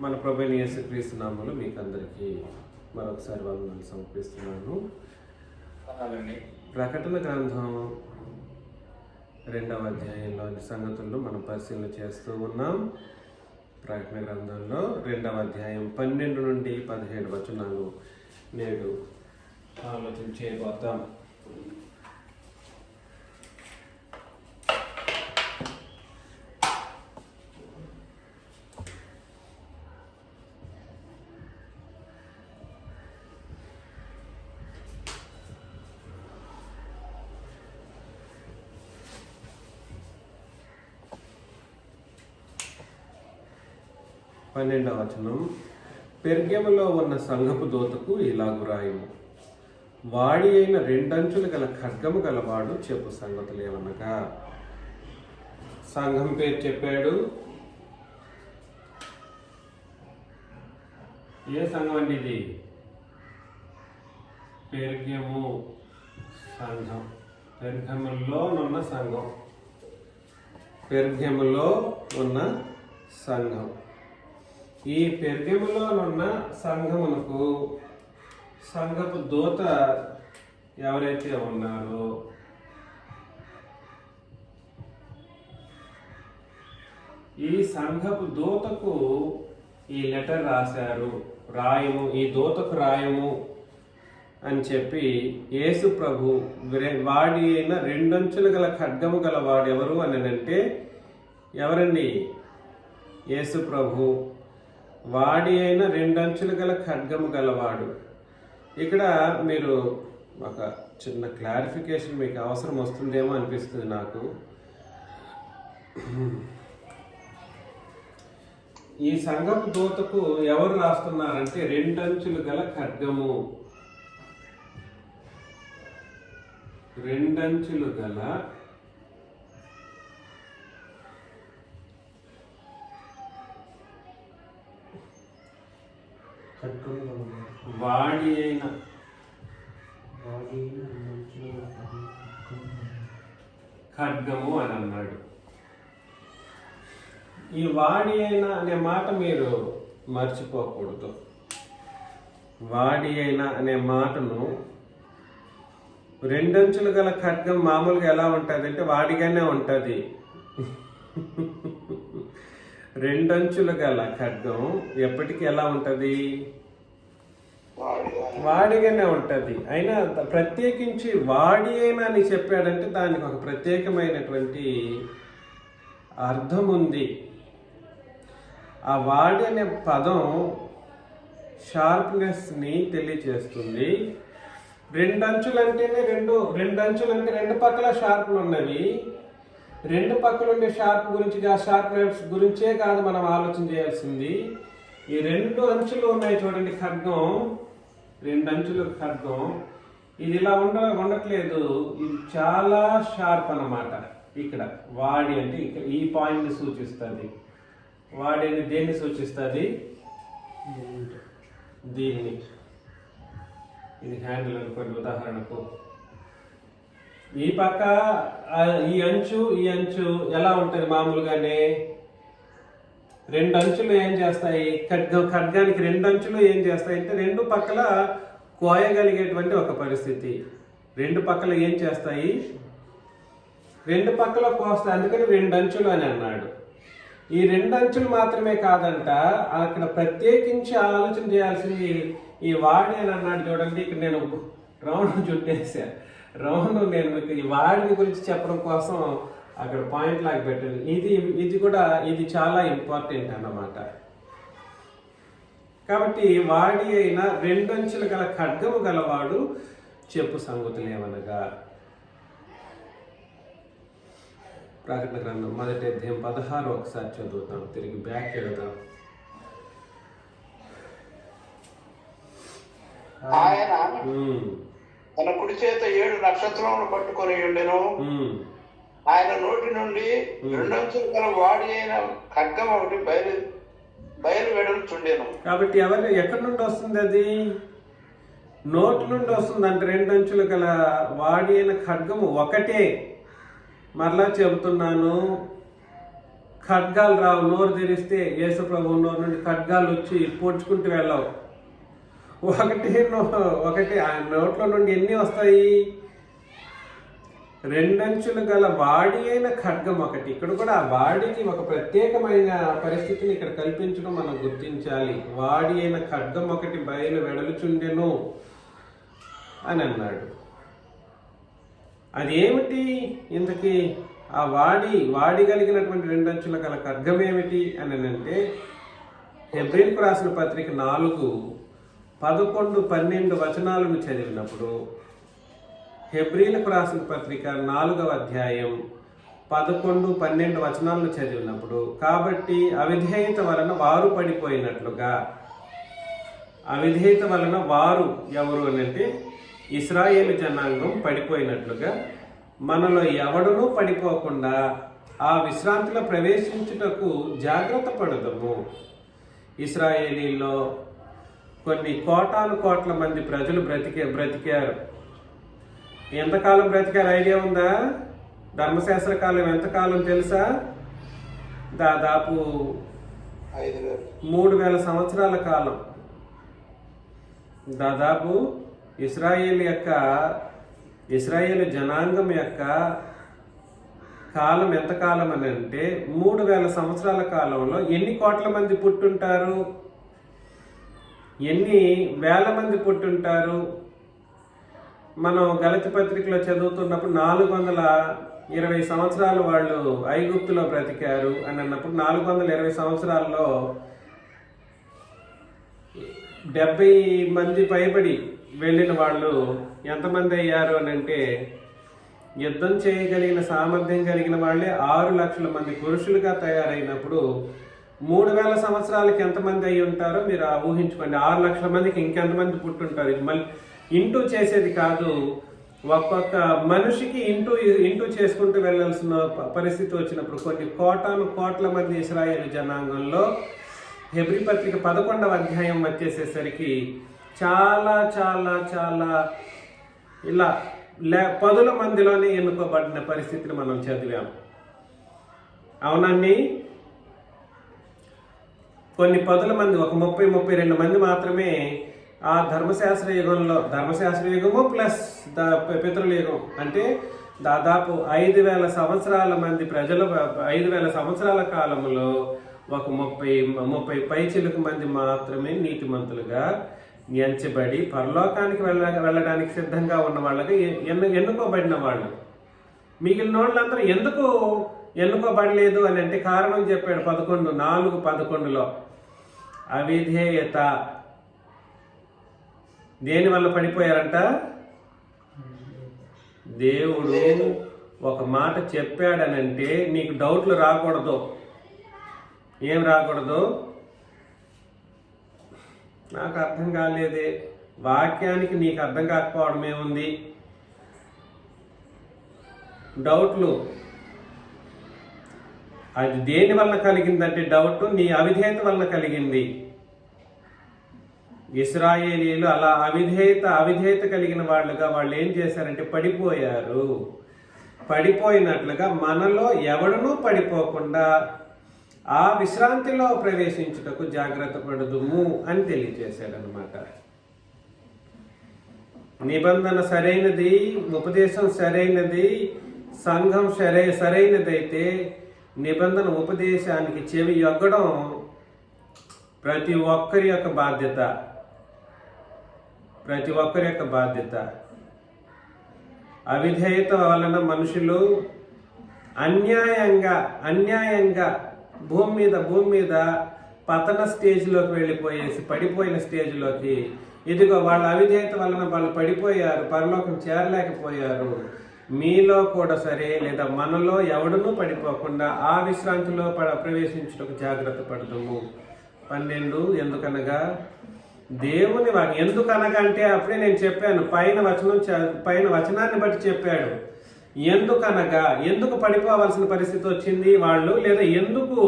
మన ప్రభువైన యేసుక్రీస్తు నామములో మీకు అందరికీ మరొకసారి వందనాలు సమర్పిస్తున్నాను. ప్రకటన గ్రంథం 2వ అధ్యాయంలోని సంగతులను మనం పరిశీలన చేస్తూ ఉన్నాం. ప్రకటన గ్రంథంలో 2వ అధ్యాయం 12 నుండి 17 వచనాలు నేడు ఆలోచన చేయబోతాం. పన్నెండవ వచనం, పెర్గెములో ఉన్న సంఘపు దూతకు ఇలాగు రాయుము, వాడి అయిన 2 అంచులు గల ఖడ్గము గలవాడు చెప్పు సంగతులు ఏమనగా. సంఘం పేరు చెప్పాడు. ఏ సంఘం అండి ఇది? పెర్గెము సంఘం. పెర్గెములో ఉన్న సంఘం. పెర్గెములో ఉన్న సంఘం. ఈ పెర్గెములోనున్న సంఘమునకు సంఘపు దూత ఎవరైతే ఉన్నారో ఈ సంఘపు దూతకు ఈ లెటర్ రాశారు. రాయము, ఈ దూతకు రాయము అని చెప్పి యేసు ప్రభు వాడి అయిన 2 అంచులు గల ఖడ్గము గల వాడు ఎవరు అని అంటే ఎవరండి? యేసు ప్రభు వాడి అయిన 2 అంచులు గల ఖడ్గము గలవాడు. ఇక్కడ మీరు ఒక చిన్న క్లారిఫికేషన్ మీకు అవసరం వస్తుందేమో అనిపిస్తుంది నాకు. ఈ సంఘపు దూతకు ఎవరు రాస్తున్నారంటే 2 అంచులు గల ఖడ్గము. 2 అంచులు గల వాడి అయిన ఖడ్గము అని అన్నాడు. ఈ వాడి అయిన అనే మాట మీరు మర్చిపోకూడదు. వాడి అయిన అనే మాటను 2 అంచులు గల ఖడ్గం మామూలుగా ఎలా ఉంటుంది అంటే వాడిగానే ఉంటుంది. 2 అంచులు గల ఖడ్గం ఎప్పటికీ ఎలా ఉంటుంది? వాడిగానే ఉంటుంది. అయినా ప్రత్యేకించి వాడి అయినా అని చెప్పాడంటే దానికి ఒక ప్రత్యేకమైనటువంటి అర్థం ఉంది. ఆ వాడి అనే పదం షార్ప్నెస్ని తెలియచేస్తుంది. 2 అంచులు అంటేనే రెండు అంచులు అంటే 2 పక్కల షార్ప్లు ఉన్నవి. 2 పక్కల ఉండే షార్ప్ గురించి, ఆ షార్ప్నెస్ గురించే కాదు మనం ఆలోచన చేయాల్సింది. ఈ 2 అంచులు ఉన్నాయి చూడండి ఖడ్గం. 2 అంచులు ఖడ్గం. ఇది ఇలా ఉండట్లేదు. ఇది చాలా షార్ప్ అన్నమాట. ఇక్కడ వాడి అంటే ఈ పాయింట్ని సూచిస్తుంది. వాడి అని దేన్ని సూచిస్తుంది? దీన్ని. ఇది హ్యాండిల్ అనుకోండి ఉదాహరణకు. ఈ పక్క ఈ అంచు ఎలా ఉంటుంది? మామూలుగానే 2 అంచులు ఏం చేస్తాయి? ఖడ్గానికి 2 అంచులు ఏం చేస్తాయి అంటే 2 పక్కల కోయగలిగేటువంటి ఒక పరిస్థితి. 2 పక్కల ఏం చేస్తాయి? 2 పక్కల కోస్తాయి. అందుకని 2 అంచులు అని అన్నాడు. ఈ 2 అంచులు మాత్రమే కాదంట, అక్కడ ప్రత్యేకించి ఆలోచన చేయాల్సింది ఈ వాడి అని అన్నాడు చూడండి. ఇక్కడ నేను రౌండ్ చుట్టేసా. నేను మీకు ఈ వాడిని గురించి చెప్పడం కోసం అక్కడ పాయింట్ లాగా పెట్టాను. ఇది చాలా ఇంపార్టెంట్ అన్నమాట. కాబట్టి వాడి అయిన 2 అంచులు గల ఖడ్గము గలవాడు చెప్పు సంగతులు ఏమనగా. ప్రకటన గ్రంథం 1వ అధ్యాయం 16 ఒకసారి చదువుతాం. తిరిగి బ్యాక్ వెళదాం. ఆయన తన కుడి చేత 7 నక్షత్రములు పట్టుకొని ఉండెను. ఆయన నోటి నుండి 2 అంచులు గల వాడి అయిన ఖడ్గం ఒకటి బయలు వెడల్చుండెను. కాబట్టి ఎక్కడి నుండి వస్తుంది? అది నోటి నుండి వస్తుంది. అంటే 2 అంచులు గల వాడి అయిన ఖడ్గము ఒకటే. మరలా చెబుతున్నాను, ఖడ్గాలు రావు. నోరు తెరిస్తే యేసుప్రభు నోరు నుండి ఖడ్గాలు వచ్చి పొడుచుకుంటూ వెళ్ళవు. ఒకటి ఆ నోట్లో నుండి ఎన్ని వస్తాయి? 2 అంచులు గల వాడి అయిన ఖడ్గం ఒకటి. ఇక్కడ కూడా ఆ వాడికి ఒక ప్రత్యేకమైన పరిస్థితిని ఇక్కడ కల్పించడం మనం గుర్తించాలి. వాడి అయిన ఖడ్గం ఒకటి బయలు వెడలుచుండెను అని అన్నాడు. అది ఏమిటి ఇంతకీ? ఆ వాడి కలిగినటువంటి 2 అంచుల గల ఖడ్గం ఏమిటి అని అంటే, హెబ్రీలకు రాసిన పత్రిక 4, 11, 12 వచనాలను చదివినప్పుడు, హెబ్రీలకు రాసిన పత్రిక 4వ అధ్యాయం 11, 12 వచనాలను చదివినప్పుడు, కాబట్టి అవిధేయత వలన వారు పడిపోయినట్లుగా, అవిధేయత వలన వారు ఎవరు అని అంటే ఇశ్రాయేలు జనాంగం పడిపోయినట్లుగా మనలో ఎవడునూ పడిపోకుండా ఆ విశ్రాంతిలో ప్రవేశించుటకు జాగ్రత్త పడదము. ఇశ్రాయేలీలో కొన్ని కోటాను కోట్ల మంది ప్రజలు బ్రతికారు. ఎంతకాలం బ్రతికారు ఐడియా ఉందా? ధర్మశాస్త్ర కాలం ఎంతకాలం తెలుసా? దాదాపు 3000 సంవత్సరాల కాలం. దాదాపు ఇశ్రాయేలు జనాంగం యొక్క కాలం ఎంతకాలం అని అంటే 3000 సంవత్సరాల కాలంలో ఎన్ని కోట్ల మంది పుట్టుంటారు? ఎన్ని వేల మంది పుట్టుంటారు? మనం గలతీ పత్రికలో చదువుతున్నప్పుడు 420 సంవత్సరాలు వాళ్ళు ఐగుప్తులో బ్రతికారు అని అన్నప్పుడు 420 సంవత్సరాల్లో 70 మంది పైబడి వెళ్ళిన వాళ్ళు ఎంతమంది అయ్యారు అని అంటే, యుద్ధం చేయగలిగిన సామర్థ్యం కలిగిన వాళ్ళే 6 లక్షల మంది పురుషులుగా తయారైనప్పుడు 3000 సంవత్సరాలకి ఎంతమంది అయి ఉంటారో మీరు ఊహించుకోండి. 6 లక్షల మందికి ఇంకెంతమంది పుట్టుంటారు? ఇది మళ్ళీ ఇంటూ చేసేది కాదు. ఒక్కొక్క మనిషికి ఇంటూ చేసుకుంటూ వెళ్ళాల్సిన పరిస్థితి వచ్చినప్పుడు కొన్ని కోటాను కోట్ల మంది ఇశ్రాయేలు జనాంగంలో హెబ్రీ పత్రిక 11వ అధ్యాయం వచ్చేసేసరికి చాలా చాలా చాలా ఇలా 10 మందిలోనే ఎన్నుకోబడిన పరిస్థితిని మనం చదివాం. అవునండి, కొన్ని 10 మంది, ఒక 30-32 మంది మాత్రమే ఆ ధర్మశాస్త్ర యుగము ప్లస్ పితరుల యుగం అంటే దాదాపు 5000 సంవత్సరాల మంది ప్రజలు 5000 సంవత్సరాల కాలంలో ఒక 30 పైచిలకు మంది మాత్రమే నీతిమంతులుగా ఎంచబడి పరలోకానికి వెళ్ళడానికి సిద్ధంగా ఉన్న వాళ్ళకి ఎన్నుకోబడిన వాళ్ళు. మిగిలిన వాళ్ళందరూ ఎందుకు ఎన్నుకోబడలేదు అని అంటే కారణం చెప్పాడు. 4:11లో అవిధేయత. దేని వల్ల పడిపోయారంట? దేవుడు ఒక మాట చెప్పాడనంటే నీకు డౌట్లు రాకూడదు. ఏం రాకూడదు? నాకు అర్థం కాలేదే, వాక్యానికి నీకు అర్థం కాకపోవడం ఏముంది? డౌట్లు. అది దేని వల్ల కలిగిందంటే డౌట్ నీ అవిధేయత వల్ల కలిగింది. ఇశ్రాయేలీలు అలా అవిధేయత కలిగిన వాళ్ళుగా వాళ్ళు ఏం చేశారంటే పడిపోయారు. పడిపోయినట్లుగా మనలో ఎవడునూ పడిపోకుండా ఆ విశ్రాంతిలో ప్రవేశించుటకు జాగ్రత్త పడుదుము అని తెలియజేశాడనమాట. నిబంధన సరైనది, ఉపదేశం సరైనది, సంఘం సరైనదైతే నిబంధన ఉపదేశానికి చెవి యొగ్గడం ప్రతి ఒక్కరి యొక్క బాధ్యత. అవిధేయత వలన మనుషులు అన్యాయంగా భూమి మీద పతన స్టేజ్లోకి వెళ్ళిపోయేసి పడిపోయిన స్టేజ్లోకి, ఇదిగో వాళ్ళ అవిధేయత వలన వాళ్ళు పడిపోయారు, పరలోకం చేరలేకపోయారు. మీలో కూడా సరే లేదా మనలో ఎవడునూ పడిపోకుండా ఆ విశ్రాంతిలో ప్రవేశించుటకు జాగ్రత్త పడతాము. 12 ఎందుకనగా దేవుని వాక్యం. ఎందుకనగా అంటే అప్పుడే నేను చెప్పాను, పైన వచనాన్ని బట్టి చెప్పాడు. ఎందుకనగా ఎందుకు పడిపోవాల్సిన పరిస్థితి వచ్చింది వాళ్ళు, లేదా ఎందుకు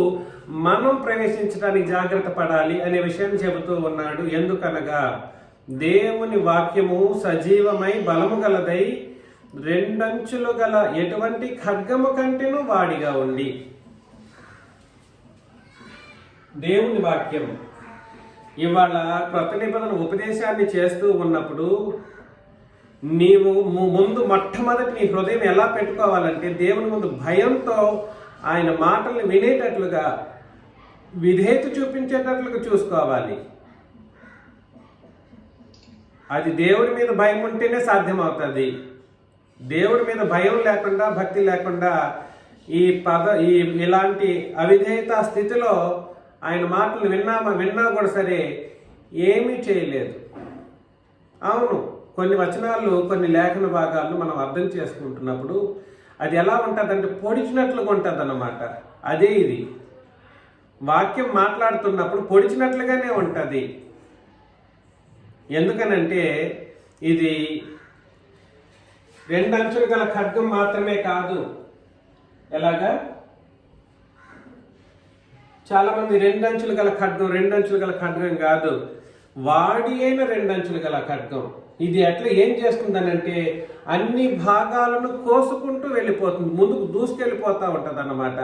మనం ప్రవేశించడానికి జాగ్రత్త పడాలి అనే విషయాన్ని చెబుతూ ఉన్నాడు. ఎందుకనగా దేవుని వాక్యము సజీవమై బలము గలదై 2 అంచులు గల ఎటువంటి ఖడ్గము కంటేనూ వాడిగా ఉండి. దేవుని వాక్యం ఇవాళ క్రొత్త నిబంధన ఉపదేశాన్ని చేస్తూ ఉన్నప్పుడు నీవు ముందు మొట్టమొదటి నీ హృదయం ఎలా పెట్టుకోవాలంటే దేవుని ముందు భయంతో ఆయన మాటల్ని వినేటట్లుగా విధేయత చూపించేటట్లుగా చూసుకోవాలి. అది దేవుడి మీద భయం ఉంటేనే సాధ్యమవుతుంది. దేవుడి మీద భయం లేకుండా, భక్తి లేకుండా ఇలాంటి అవిధేయత స్థితిలో ఆయన మాటలు విన్నా కూడా సరే ఏమీ చేయలేదు. అవును, కొన్ని వచనాలు, కొన్ని లేఖన భాగాలను మనం అర్థం చేసుకుంటున్నప్పుడు అది ఎలా ఉంటుందంటే పొడిచినట్లుగా ఉంటుంది అన్నమాట. అదే ఇది వాక్యం మాట్లాడుతున్నప్పుడు పొడిచినట్లుగానే ఉంటుంది. ఎందుకనంటే ఇది 2 అంచులు గల ఖడ్గం మాత్రమే కాదు. ఎలాగా చాలా మంది 2 అంచులు గల ఖడ్గం కాదు, వాడి అయిన 2 అంచులు గల ఖడ్గం. ఇది ఎట్లా ఏం చేస్తుందనంటే అన్ని భాగాలను కోసుకుంటూ వెళ్ళిపోతుంది, ముందుకు దూసుకెళ్ళిపోతూ ఉంటుంది అన్నమాట.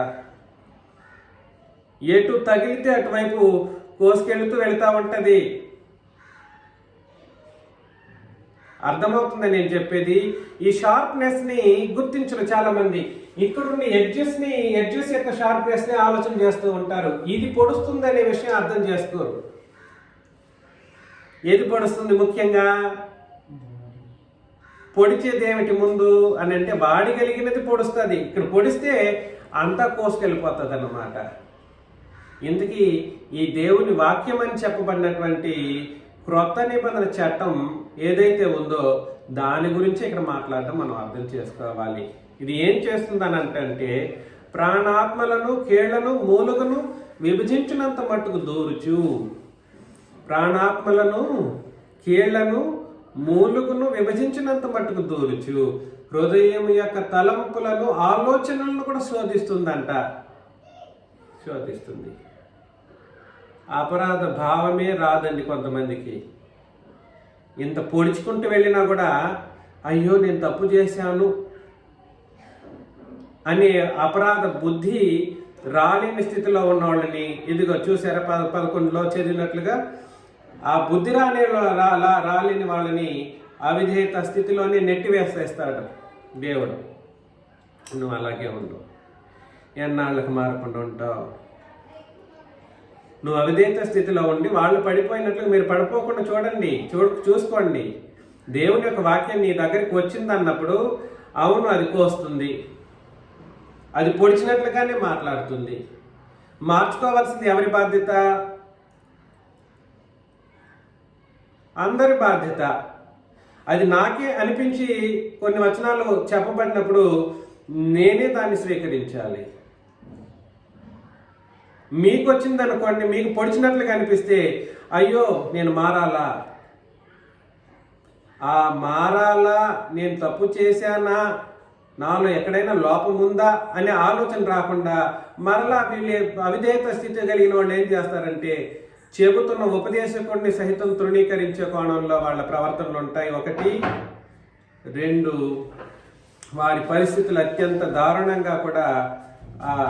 ఎటు తగిలితే అటువైపు కోసుకెళ్తూ వెళ్తూ ఉంటుంది. అర్థమవుతుంది నేను చెప్పేది. ఈ షార్ప్నెస్ ని గుర్తించరు చాలా మంది. ఇక్కడున్న ఎడ్జెస్ యొక్క షార్ప్నెస్ ని ఆలోచన చేస్తూ ఉంటారు. ఇది పొడుస్తుంది అనే విషయం అర్థం చేసుకోరు. ఏది పొడుస్తుంది? ముఖ్యంగా పొడిచేది ఏమిటి ముందు అని అంటే వాడి కలిగినది పొడుస్తుంది. ఇక్కడ పొడిస్తే అంతా కోసుకెళ్ళిపోతుంది అన్నమాట. ఇందుకీ ఈ దేవుని వాక్యం అని చెప్పబడినటువంటి క్రొత్త నిబంధన చట్టం ఏదైతే ఉందో దాని గురించి ఇక్కడ మాట్లాడడం మనం అర్థం చేసుకోవాలి. ఇది ఏం చేస్తుందని అంటే ప్రాణాత్మలను, కీళ్లను, మూలుగను విభజించినంత మట్టుకు దూరుచు. ప్రాణాత్మలను, కీళ్లను, మూలుగును విభజించినంత మట్టుకు దూరుచు. హృదయం యొక్క తలంపులను, ఆలోచనలను కూడా శోధిస్తుందంట. శోధిస్తుంది. అపరాధ భావమే రాదండి కొంతమందికి. ఇంత పొడుచుకుంటూ వెళ్ళినా కూడా అయ్యో నేను తప్పు చేశాను అనే అపరాధ బుద్ధి రాలేని స్థితిలో ఉన్న వాళ్ళని, ఇదిగో చూసారా 11లో చదివినట్లుగా, ఆ బుద్ధి రాలేని వాళ్ళని అవిధేయత స్థితిలోనే నెట్టివేసేస్తాడు దేవుడు. నువ్వు అలాగే ఉండు, ఎన్నాళ్ళకు మారకుండా ఉంటావు. నువ్వు అవిధేయత స్థితిలో ఉండి వాళ్ళు పడిపోయినట్లు మీరు పడిపోకుండా చూసుకోండి. దేవుని యొక్క వాక్యం నీ దగ్గరికి వచ్చింది అన్నప్పుడు అవును అది కోస్తుంది, అది పొడిచినట్లుగానే మాట్లాడుతుంది. మార్చుకోవాల్సింది ఎవరి బాధ్యత? అందరి బాధ్యత. అది నాకే అనిపించి కొన్ని వచనాలు చెప్పబడినప్పుడు నేనే దాన్ని స్వీకరించాలి. మీకు వచ్చింది అనుకోండి, మీకు పొడిచినట్లుగా అనిపిస్తే అయ్యో నేను మారాలా, నేను తప్పు చేశానా, నాలో ఎక్కడైనా లోపం ఉందా అనే ఆలోచన రాకుండా మరలా వీళ్ళు అవిధేయత స్థితి కలిగిన వాళ్ళు ఏం చేస్తారంటే చెబుతున్న ఉపదేశకుడిని సహితం తృణీకరించే కోణంలో వాళ్ళ ప్రవర్తనలు ఉంటాయి. 1, 2 వారి పరిస్థితులు అత్యంత దారుణంగా కూడా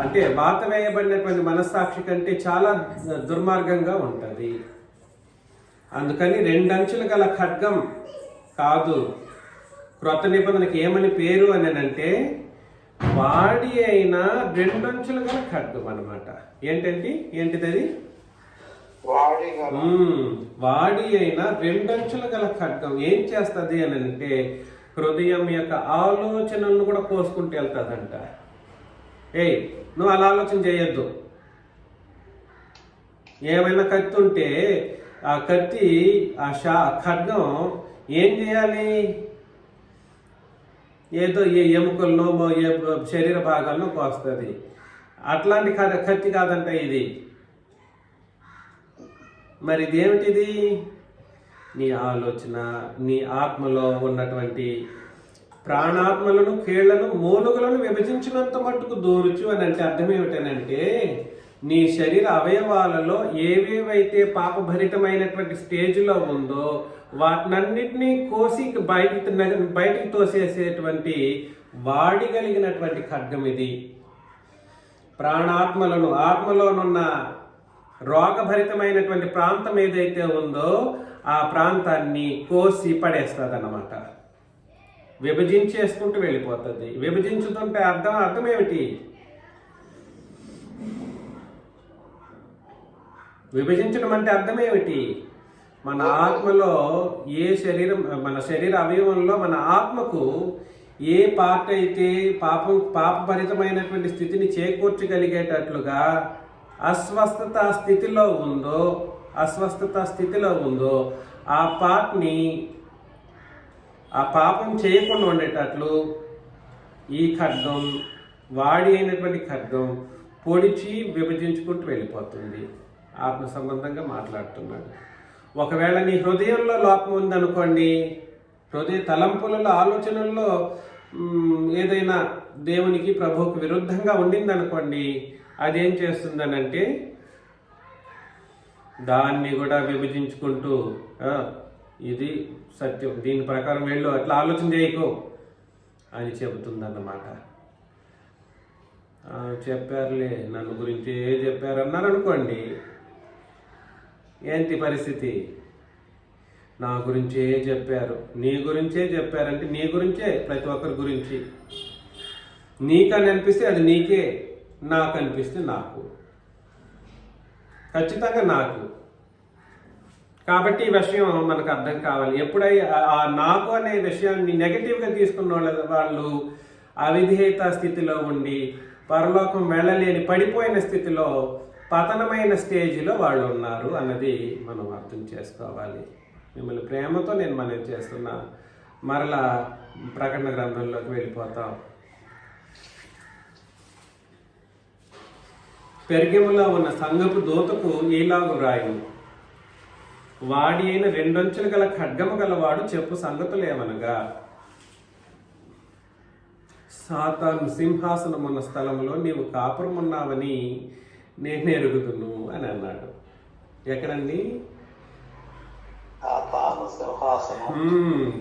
అంటే వాత వేయబడినటువంటి మనస్సాక్షి కంటే చాలా దుర్మార్గంగా ఉంటుంది. అందుకని 2 అంచులు గల ఖడ్గం కాదు, క్రొత్త నిబంధనకి ఏమని పేరు అని అంటే వాడి అయిన 2 అంచులు గల ఖడ్గం అన్నమాట. ఏంటిది అది? వాడి అయిన 2 అంచులు గల ఖడ్గం ఏం చేస్తుంది అని అంటే హృదయం యొక్క ఆలోచనలను కూడా కోసుకుంటూ వెళ్తుందంట. నువ్వు అలా ఆలోచన చేయొద్దు. ఏమైనా కత్తి ఉంటే ఆ కత్తి ఖడ్గం ఏం చేయాలి? ఏదో ఏ ఎముకల్లో శరీర భాగాలను కోస్తుంది. అట్లాంటి కత్తి కాదంట ఇది. మరి ఇదేమిటిది? నీ ఆలోచన, నీ ఆత్మలో ఉన్నటువంటి ప్రాణాత్మలను, కీళ్లను, మూలుగులను విభజించినంత మట్టుకు దూరుచు అని అంటే అర్థం ఏమిటనంటే నీ శరీర అవయవాలలో ఏవేవైతే పాపభరితమైనటువంటి స్టేజ్లో ఉందో వాటినన్నిటినీ కోసి బయటికి తోసేసేటువంటి వాడి కలిగినటువంటి ఖడ్గం ఇది. ప్రాణాత్మలను, ఆత్మలోనున్న రోగభరితమైనటువంటి ప్రాంతం ఏదైతే ఉందో ఆ ప్రాంతాన్ని కోసి పడేస్తుంది అన్నమాట. విభజించేసుకుంటూ వెళ్ళిపోతుంది. విభజించుతుంటే అర్థం ఏమిటి? విభజించడం అంటే అర్థం ఏమిటి? మన ఆత్మలో మన శరీర అవయవంలో మన ఆత్మకు ఏ పార్ట్ అయితే పాపభరితమైనటువంటి స్థితిని చేకూర్చగలిగేటట్లుగా అస్వస్థత స్థితిలో ఉందో ఆ పార్ట్ని ఆ పాపం చేయకుండా ఉండేటట్లు ఈ ఖడ్గం, వాడి అయినటువంటి ఖడ్గం పొడిచి విభజించుకుంటూ వెళ్ళిపోతుంది. ఆత్మ సంబంధంగా మాట్లాడుతున్నాడు. ఒకవేళ నీ హృదయంలో లోపం ఉందనుకోండి, హృదయ తలంపులలో, ఆలోచనల్లో ఏదైనా దేవునికి, ప్రభువుకు విరుద్ధంగా ఉండిందనుకోండి, అదేం చేస్తుందనంటే దాన్ని కూడా విభజించుకుంటూ ఇది సత్యం, దీని ప్రకారం వెళ్ళు, అట్లా ఆలోచన చేయకు అని చెబుతుందన్నమాట. చెప్పారులే, నన్ను గురించి చెప్పారన్నారు అనుకోండి, ఏంటి పరిస్థితి? నా గురించే చెప్పారు, నీ గురించే చెప్పారంటే నీ గురించే, ప్రతి ఒక్కరి గురించి. నీకని అనిపిస్తే అది నీకే, నాకు అనిపిస్తే నాకు, ఖచ్చితంగా నాకు. కాబట్టి ఈ విషయం మనకు అర్థం కావాలి. ఎప్పుడైతే ఆ నాకు అనే విషయాన్ని నెగటివ్గా తీసుకున్న వాళ్ళు అవిధేయత స్థితిలో ఉండి పరలోకం వెళ్ళలేని పడిపోయిన స్థితిలో, పతనమైన స్టేజ్లో వాళ్ళు ఉన్నారు అన్నది మనం అర్థం చేసుకోవాలి. మిమ్మల్ని ప్రేమతో నేను మనవి చేస్తున్నా. మరలా ప్రకటన గ్రంథంలోకి వెళ్ళిపోతాం. పెర్గములో ఉన్న సంఘపు దూతకు ఈలాగు రాయు, వాడి అయిన 2 అంచులు గల ఖడ్గము గలవాడు చెప్పు సంగతులు ఏమనగా, సాతాను సింహాసనం ఉన్న స్థలంలో నీవు కాపురం ఉన్నావని నేను ఎరుగుదును అని అన్నాడు. ఎక్కడండి?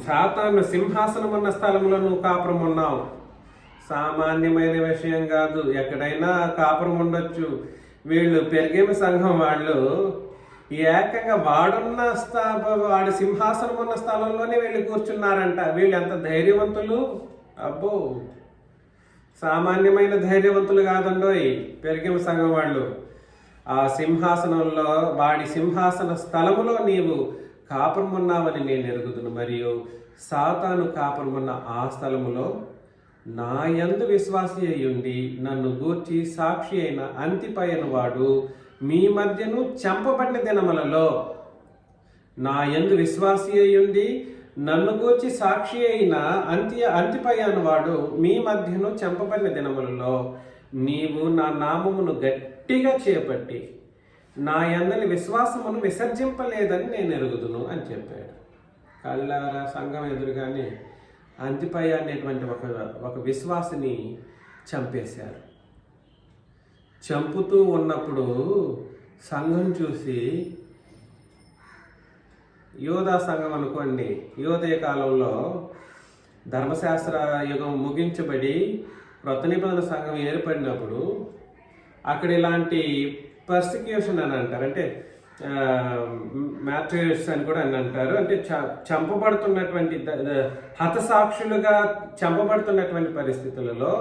సాతాను సింహాసనం ఉన్న స్థలంలో నువ్వు కాపురం ఉన్నావు. సామాన్యమైన విషయం కాదు, ఎక్కడైనా కాపురం ఉండొచ్చు. వీళ్ళు పెరిగేమి సంఘం వాళ్ళు ఏకంగా వాడి సింహాసనం ఉన్న స్థలంలోనే వెళ్ళి కూర్చున్నారంట. వీళ్ళు ఎంత ధైర్యవంతులు! అబ్బో, సామాన్యమైన ధైర్యవంతులు కాదండోయ్ పెరిగేమి సంఘం వాళ్ళు. ఆ సింహాసనంలో, వాడి సింహాసన స్థలములో నీవు కాపురం ఉన్నావని నేను ఎరుగుదును, మరియు సాతాను కాపురం ఉన్న ఆ స్థలములో నా యందు విశ్వాసి అయ్యుండి నన్ను గూర్చి సాక్షి అయిన అంతిపైన వాడు మీ మధ్యను చంపబడిన దినములలో, నా యందు విశ్వాసి అయ్యుండి నన్ను గూర్చి సాక్షి అయిన అంతిపైన వాడు మీ మధ్యను చంపబడిన దినములలో నీవు నా నామమును గట్టిగా చేపట్టి నా యందని విశ్వాసమును విసర్జింపలేదని నేను ఎరుగుదును అని చెప్పాడు. కళ్ళారా సంఘం ఎదురుగానే అంతిపయ అనేటువంటి ఒక విశ్వాసిని చంపేశారు. చంపుతూ ఉన్నప్పుడు సంఘం చూసి, యోధా సంఘం అనుకోండి, యోధయ కాలంలో ధర్మశాస్త్ర యుగం ముగించబడి క్రొత్త నిబంధన సంఘం ఏర్పడినప్పుడు అక్కడ ఇలాంటి పర్సిక్యూషన్ అని అంటారు, అంటే మ్యాట్రిస్ అని కూడా అని అంటారు, అంటే చంపబడుతున్నటువంటి హతసాక్షులుగా చంపబడుతున్నటువంటి పరిస్థితులలో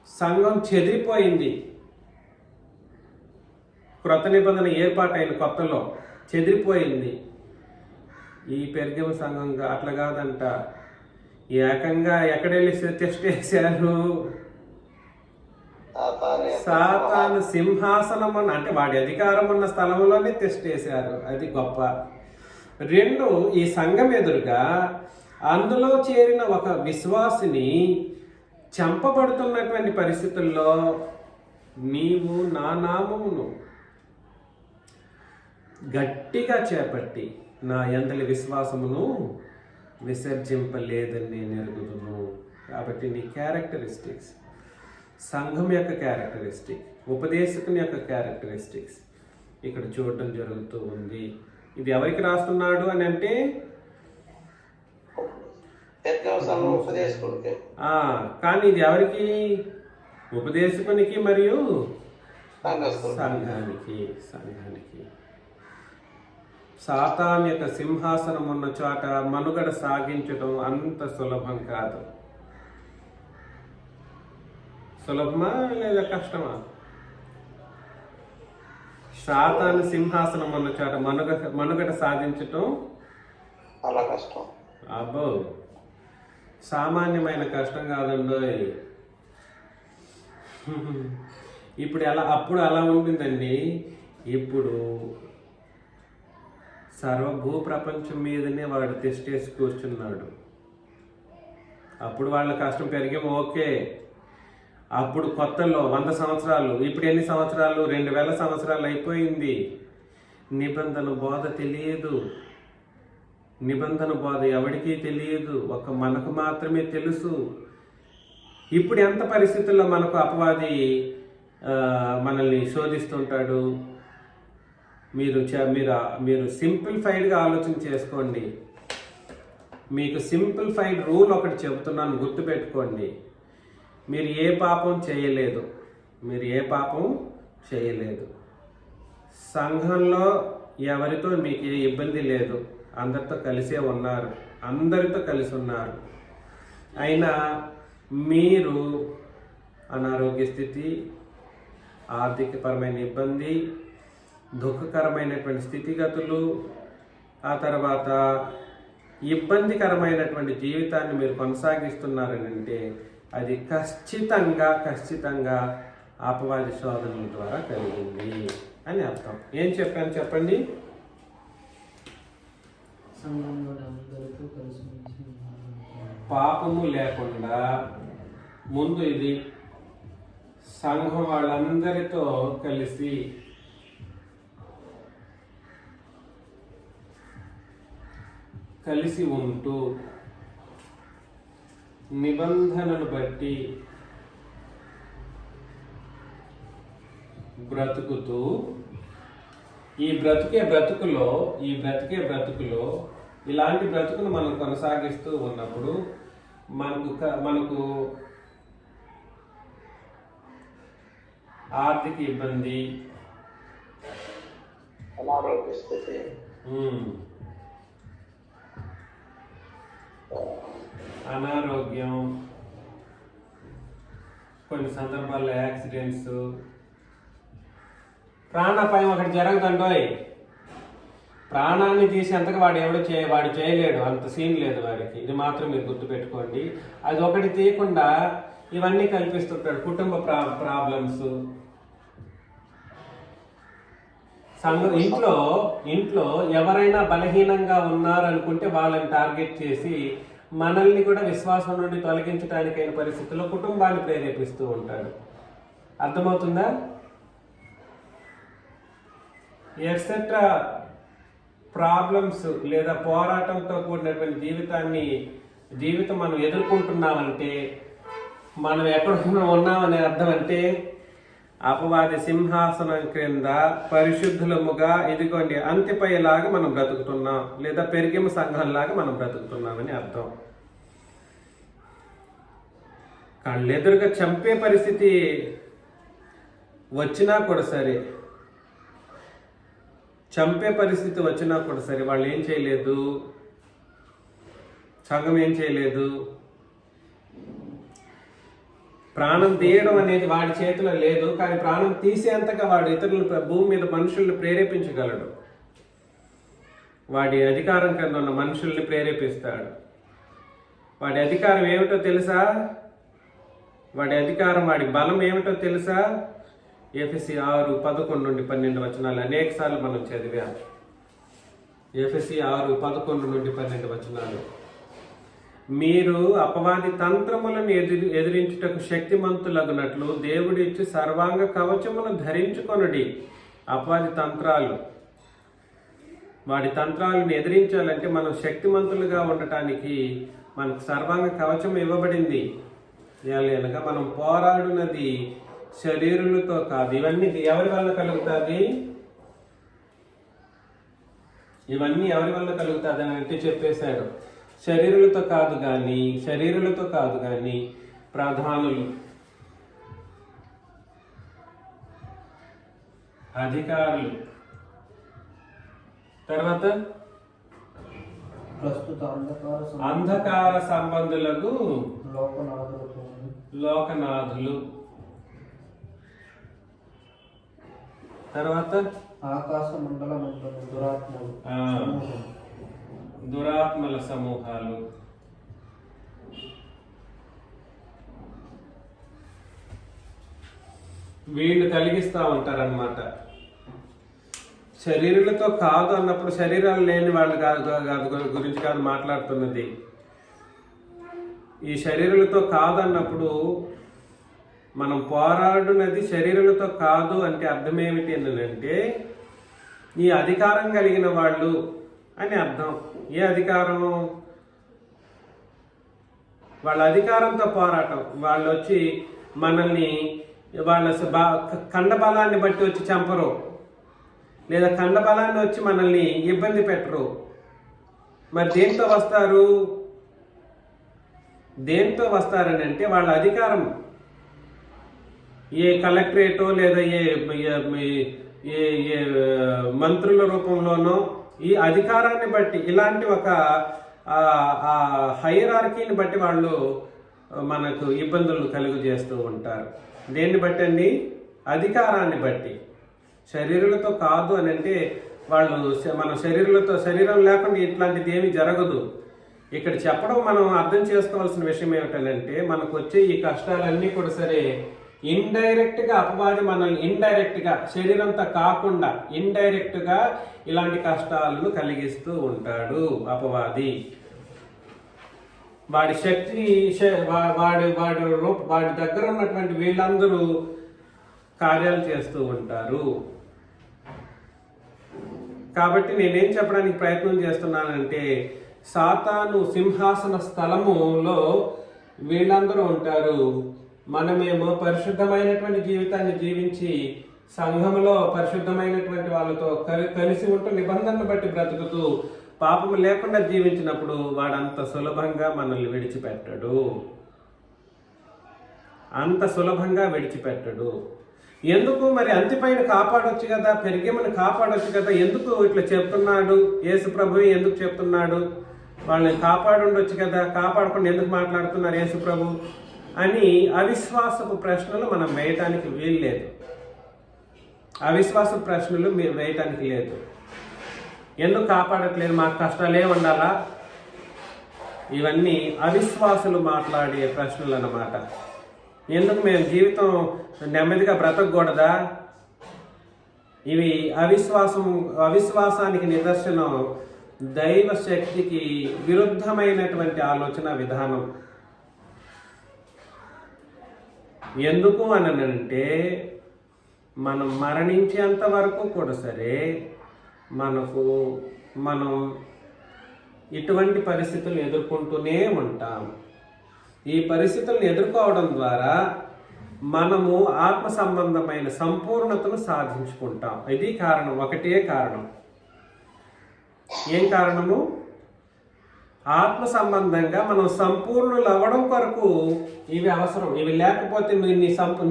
సంఘం చెదిరిపోయింది. క్రొత్త నిబంధన ఏర్పాటైన కొత్తలో చెదిరిపోయింది. ఈ పెర్గము సంఘం అట్లా కాదంట, ఏకంగా ఎక్కడెళ్ళి టెస్ట్ వేశారు? సాతాను సింహాసనం అంటే వాడి అధికారం ఉన్న స్థలంలోనే టెస్ట్ వేశారు. అది గొప్ప. 2, ఈ సంఘం ఎదురుగా అందులో చేరిన ఒక విశ్వాసిని చంపబడుతున్నటువంటి పరిస్థితుల్లో నీవు నా నామమును గట్టిగా చేపట్టి నా యందలి విశ్వాసమును విసర్జింపలేదని నేను ఎరుగుదును. కాబట్టి నీ క్యారెక్టరిస్టిక్స్, సంఘం యొక్క క్యారెక్టరిస్టిక్, ఉపదేశకుని యొక్క క్యారెక్టరిస్టిక్స్ ఇక్కడ చూడటం జరుగుతూ ఉంది. ఇది ఎవరికి రాస్తున్నాడు అని అంటే కానీ ఇది ఎవరికి? ఉపదేశకునికి మరియు సంఘానికి సాతాన్ యొక్క సింహాసనం ఉన్న చోట మనుగడ సాగించడం అంత సులభం కాదు. సులభమా లేదా కష్టమా? సాతాను సింహాసనం ఉన్న చోట మనుగడ సాధించటం చాలా కష్టం. అబ్బో, సామాన్యమైన కష్టం కాదండో. ఇప్పుడు అప్పుడు అలా ఉండిందండి. ఇప్పుడు సర్వభూ ప్రపంచం మీదనే వాడు తెస్టేసి కూర్చున్నాడు. అప్పుడు వాళ్ళ కష్టం పెరిగేమో ఓకే. అప్పుడు కొత్తలో 100 సంవత్సరాలు, ఇప్పుడు ఎన్ని సంవత్సరాలు? 2000 సంవత్సరాలు అయిపోయింది. నిబంధన బోధ తెలియదు. నిబంధన బోధ ఎవరికీ తెలియదు, ఒక మనకు మాత్రమే తెలుసు. ఇప్పుడు ఎంత పరిస్థితుల్లో మనకు అపవాది మనల్ని శోధిస్తుంటాడు. మీరు సింప్లిఫైడ్గా ఆలోచన చేసుకోండి. మీకు సింప్లిఫైడ్ రూల్ ఒకటి చెబుతున్నాను, గుర్తుపెట్టుకోండి. మీరు ఏ పాపం చేయలేదు. సంఘంలో ఎవరితో మీకు ఏ ఇబ్బంది లేదు. అందరితో కలిసే ఉన్నారు, అందరితో కలిసి ఉన్నారు. అయినా మీరు అనారోగ్య స్థితి, ఆర్థికపరమైన ఇబ్బంది, దుఃఖకరమైనటువంటి స్థితిగతులు, ఆ తర్వాత ఇబ్బందికరమైనటువంటి జీవితాన్ని మీరు కొనసాగిస్తున్నారని అంటే అది ఖచ్చితంగా అపవాది శోధనల ద్వారా కలిగింది అని అర్థం. ఏం చెప్పాను చెప్పండి? పాపము లేకుండా ముందు ఇది సంఘం వాళ్ళందరితో కలిసి ఉంటూ నిబంధనను బట్టి బ్రతుకుతూ ఈ బ్రతికే బ్రతుకులో ఇలాంటి బ్రతుకును మనం కొనసాగిస్తూ ఉన్నప్పుడు మనకు ఆర్థిక ఇబ్బంది, అనారోగ్య స్థితి, అనారోగ్యం, కొన్ని సందర్భాల్లో యాక్సిడెంట్స్, ప్రాణాపాయం ఒకటి జరగదండోయ్. ప్రాణాన్ని తీసేంతగా వాడు చేయలేడు, అంత సీన్ లేదు వాడికి. ఇది మాత్రం మీరు గుర్తుపెట్టుకోండి. అది ఒకటి తీయకుండా ఇవన్నీ కల్పిస్తుంటాడు. కుటుంబ ప్రాబ్లమ్స్, ఇంట్లో ఎవరైనా బలహీనంగా ఉన్నారనుకుంటే వాళ్ళని టార్గెట్ చేసి మనల్ని కూడా విశ్వాసం నుండి తొలగించడానికైన పరిస్థితుల్లో కుటుంబాన్ని ప్రేరేపిస్తూ ఉంటాడు. అర్థమవుతుందా? ఎక్సెట్రా ప్రాబ్లమ్స్ లేదా పోరాటంతో కూడినటువంటి జీవితం మనం ఎదుర్కొంటున్నామంటే మనం ఎక్కడ ఉన్నామనే అర్థం. అంటే అపవాది సింహాసనం క్రింద పరిశుద్ధులముగా ఇదిగోండి అంత్యపయ్యేలాగా మనం బ్రతుకుతున్నాం, లేదా పెరిగిమ సంఘంలాగా మనం బ్రతుకుతున్నామని అర్థం. కళ్ళెదురుగా చంపే పరిస్థితి వచ్చినా కూడా సరే, వాళ్ళు ఏం చేయలేదు, సంఘం ఏం చేయలేదు. ప్రాణం తీయడం అనేది వాడి చేతిలో లేదు, కానీ ప్రాణం తీసేంతగా వాడు ఇతరులను, భూమి మీద మనుషుల్ని ప్రేరేపించగలడు. వాడి అధికారం కింద ఉన్న మనుషుల్ని ప్రేరేపిస్తాడు. వాడి అధికారం ఏమిటో తెలుసా? వాడి బలం ఏమిటో తెలుసా? ఎఫెసీ 6:11-12 అనేక సార్లు మనం చదివాం. ఎఫెసీ 6:11-12 మీరు అపవాది తంత్రములను ఎదిరించుటకు శక్తిమంతులగునట్లు దేవుడిచ్చి సర్వాంగ కవచమును ధరించుకొనుడి. అపవాది వాడి తంత్రాలను ఎదిరించాలంటే మనం శక్తిమంతులుగా ఉండటానికి మనకు సర్వాంగ కవచం ఇవ్వబడింది. అనగా మనం పోరాడునది శరీరులతో కాదు. ఇవన్నీ ఎవరి వల్ల కలుగుతుంది? ఇవన్నీ ఎవరి వల్ల కలుగుతుంది అని అంటే చెప్పేశాడు. శరీరులతో కాదు కానీ ప్రధానులు, అధికారులు. తర్వాత ప్రస్తుత అంధకార సంబంధులకు లోకనాథులు. లోకనాథులు. తర్వాత ఆకాశ మండలములను దురాత్మలు. దురాత్మల సమూహాలు. వీళ్ళు కలిగిస్తూ ఉంటారన్నమాట. శరీరాలతో కాదు అన్నప్పుడు శరీరాలు లేని వాళ్ళు గురించి కాదు మాట్లాడుతున్నది. ఈ శరీరాలతో కాదు అన్నప్పుడు మనం పోరాడునది శరీరాలతో కాదు అంటే అర్థం ఏమిటి అంటే ఈ అధికారం కలిగిన వాళ్ళు అని అర్థం. ఏ అధికారం? వాళ్ళ అధికారంతో పోరాటం. వాళ్ళు వచ్చి మనల్ని వాళ్ళ కండబలాన్ని బట్టి వచ్చి చంపరు, లేదా కండబలాన్ని వచ్చి మనల్ని ఇబ్బంది పెట్టరు. మరి దేంతో వస్తారు? దేంతో వస్తారని అంటే వాళ్ళ అధికారం. ఏ కలెక్టరేటో లేదా ఏ మంత్రుల రూపంలోనో ఈ అధికారాన్ని బట్టి ఇలాంటి ఒక హైరార్కీని బట్టి వాళ్ళు మనకు ఇబ్బందులు కలుగు చేస్తూ ఉంటారు. దేన్ని బట్టి అండి? అధికారాన్ని బట్టి. శరీరాలతో కాదు అని అంటే వాళ్ళు మన శరీరం లేకుండా ఇట్లాంటిది ఏమీ జరగదు. ఇక్కడ చెప్పడం మనం అర్థం చేసుకోవాల్సిన విషయం ఏమిటంటే మనకు వచ్చే ఈ కష్టాలన్నీ కూడా సరే ఇండైరెక్ట్గా అపవాది మనల్ని ఇండైరెక్ట్గా శరీరంతో కాకుండా ఇండైరెక్ట్గా ఇలాంటి కష్టాలను కలిగిస్తూ ఉంటాడు అపవాది. వాడి శక్తి వాడి దగ్గర ఉన్నటువంటి వీళ్ళందరూ కార్యాలు చేస్తూ ఉంటారు. కాబట్టి నేనేం చెప్పడానికి ప్రయత్నం చేస్తున్నానంటే సాతాను సింహాసన స్థలములో వీళ్ళందరూ ఉంటారు. మనమేమో పరిశుద్ధమైనటువంటి జీవితాన్ని జీవించి సంఘంలో పరిశుద్ధమైనటువంటి వాళ్ళతో కలిసి ఉంటూ నిబంధనను బట్టి బ్రతుకుతూ పాపము లేకుండా జీవించినప్పుడు వాడంత సులభంగా మనల్ని విడిచిపెట్టడు. అంత సులభంగా విడిచిపెట్టడు. ఎందుకు? మరి అంతిపైన కాపాడొచ్చు కదా, పెరిగేమని కాపాడొచ్చు కదా. ఎందుకు ఇట్లా చెప్తున్నాడు? యేసు ప్రభు ఎందుకు చెప్తున్నాడు? వాళ్ళని కాపాడుండొచ్చు కదా, కాపాడకుండా ఎందుకు మాట్లాడుతున్నారు యేసు ప్రభు అని అవిశ్వాసపు ప్రశ్నలు మనం వేయటానికి వీల్లేదు. అవిశ్వాస ప్రశ్నలు వేయటానికి లేదు. ఎందుకు కాపాడట్లేదు? మాకు కష్టాలే ఉండాలా? ఇవన్నీ అవిశ్వాసులు మాట్లాడే ప్రశ్నలు అన్నమాట. ఎందుకు మేము జీవితం నెమ్మదిగా బ్రతకూడదా? ఇవి అవిశ్వాసానికి నిదర్శనం. దైవ శక్తికి విరుద్ధమైనటువంటి ఆలోచన విధానం. ఎందుకు అనంటే మనం మరణించేంత వరకు కూడా సరే మనం ఇటువంటి పరిస్థితులను ఎదుర్కొంటూనే ఉంటాం. ఈ పరిస్థితులను ఎదుర్కోవడం ద్వారా మనము ఆత్మ సంబంధమైన సంపూర్ణతను సాధించుకుంటాం. ఇది కారణం, ఒకటే కారణం. ఏం కారణము? ఆత్మ సంబంధంగా మనం సంపూర్ణులు అవ్వడం కొరకు ఇవి అవసరం. ఇవి లేకపోతే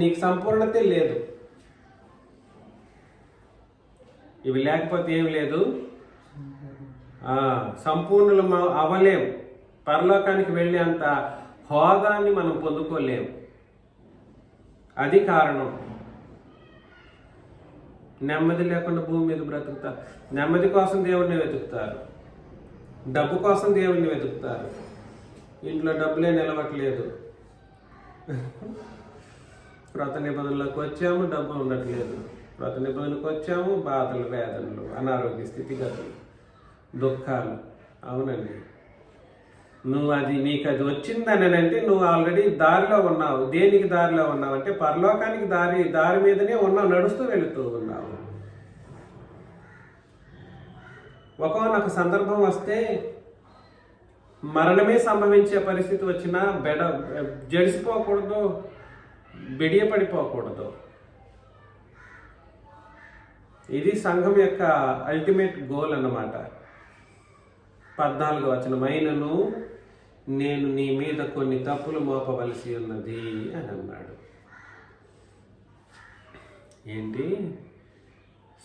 నీకు సంపూర్ణతే లేదు. ఇవి లేకపోతే ఏమి లేదు, సంపూర్ణులు అవ్వలేం. పరలోకానికి వెళ్ళే అంత హోదాన్ని మనం పొందుకోలేము. అది కారణం. నెమ్మది లేకుండా భూమి మీద బ్రతుకుతారు. నెమ్మది కోసం దేవుడిని వెతుకుతారు, డబ్బు కోసం దేవుడిని వెతుకుతారు. ఇంట్లో డబ్బులే నిలవట్లేదు. కృత నిబంధనలకు వచ్చాము, డబ్బు ఉండట్లేదు. కృత నిబంధనలకు వచ్చాము, బాధలు, వేదనలు, అనారోగ్య స్థితిగతులు, దుఃఖాలు. అవునండి, నీకు అది వచ్చిందని అంటే నువ్వు ఆల్రెడీ దారిలో ఉన్నావు. దేనికి దారిలో ఉన్నావు అంటే పరలోకానికి దారి మీదనే ఉన్నావు, నడుస్తూ వెళుతూ ఉన్నావు. ఒకనొక సందర్భం వస్తే మరణమే సంభవించే పరిస్థితి వచ్చినా జడిసిపోకూడదు, బిడియపడిపోకూడదు. ఇది సంఘం యొక్క అల్టిమేట్ గోల్ అన్నమాట. 14వ వచనం, అయినను నేను నీ మీద కొన్ని తప్పులు మోపవలసి ఉన్నది అని అన్నాడు. ఏంటి?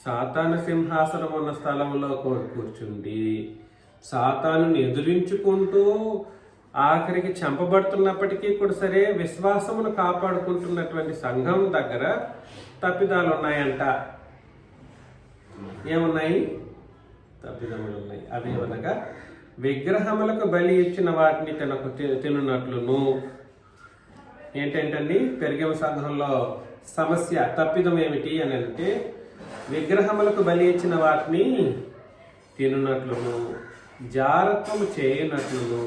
సాతాను సింహాసనం ఉన్న స్థలంలో కూర్చుండి సాతాను ఎదురించుకుంటూ ఆఖరికి చంపబడుతున్నప్పటికీ కూడా సరే విశ్వాసమును కాపాడుకుంటున్నటువంటి సంఘం దగ్గర తప్పిదాలు ఉన్నాయంట. ఏమున్నాయి? తప్పిదములు ఉన్నాయి. అవి అనగా విగ్రహములకు బలి ఇచ్చిన వాటిని తినున్నట్లును. ఏంటంటండి పెరిగేమ సంఘంలో సమస్య తప్పిదం ఏమిటి అని అంటే విగ్రహములకు బలి ఇచ్చిన వాటిని తినున్నట్లును, జారత్వము చేయనట్లును,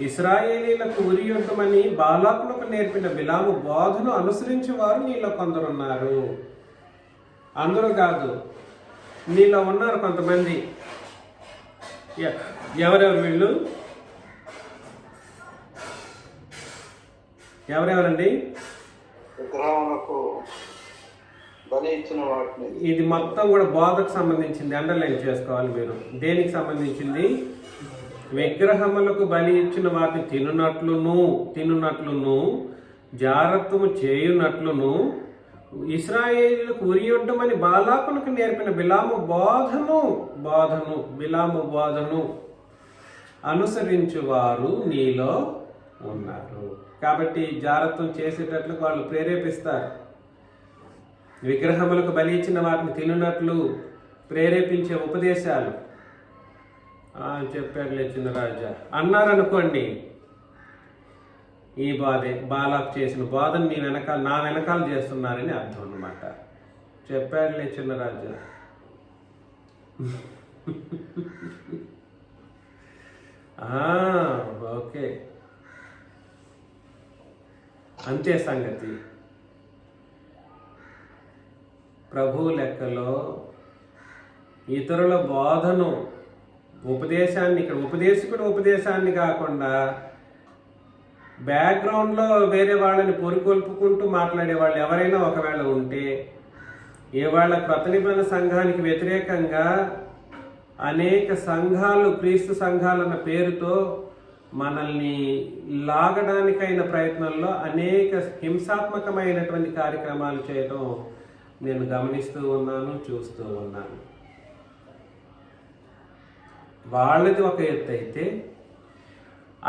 ఇశ్రాయేలీలకు ఉరియొద్దమని బాలాకులకు నేర్పిన బిలాము బోధను అనుసరించి వారు నీలో కొందరున్నారు. అందరూ కాదు, నీలో ఉన్నారు కొంతమంది. ఎవరెవరు వీళ్ళు? ఎవరెవరండి? విగ్రహములకు బలి ఇచ్చిన వాటిని. ఇది మొత్తం కూడా బోధకు సంబంధించింది. అండర్లైన్ చేసుకోవాలి మీరు. దేనికి సంబంధించింది? విగ్రహములకు బలి ఇచ్చిన వాటిని తినున్నట్లును, జారత్వము చేయునట్లును, ఇశ్రాయేలులకు ఉరియొడ్డమని బాలాకులకు నేర్పిన బిలాము బోధను అనుసరించువారు నీలో ఉన్నారు. కాబట్టి జారత్వం చేసేటట్లు వాళ్ళు ప్రేరేపిస్తారు. విగ్రహములకు బలి ఇచ్చిన వాటిని తినున్నట్లు ప్రేరేపించే ఉపదేశాలు చెప్పారులే చిన్నరాజా అన్నారనుకోండి, ఈ బాధే బాలాకు చేసిన బోధను నా వెనకాల చేస్తున్నారని అర్థం అన్నమాట. చెప్పారులే చిన్నరాజా. ఓకే, అంతే సంగతి. ప్రభు లెక్కలో ఇతరుల బోధను ఉపదేశాన్ని, ఇక్కడ ఉపదేశాన్ని కాకుండా బ్యాక్గ్రౌండ్లో వేరే వాళ్ళని పొరికొల్పుకుంటూ మాట్లాడే వాళ్ళు ఎవరైనా ఒకవేళ ఉంటే, ఇవాళ కొత్త నిబంధన సంఘానికి వ్యతిరేకంగా అనేక సంఘాలు, క్రీస్తు సంఘాలన్న పేరుతో మనల్ని లాగడానికైన ప్రయత్నంలో అనేక హింసాత్మకమైనటువంటి కార్యక్రమాలు చేయడం నేను గమనిస్తూ ఉన్నాను, చూస్తూ ఉన్నాను. వాళ్ళది ఒక ఎత్తు అయితే,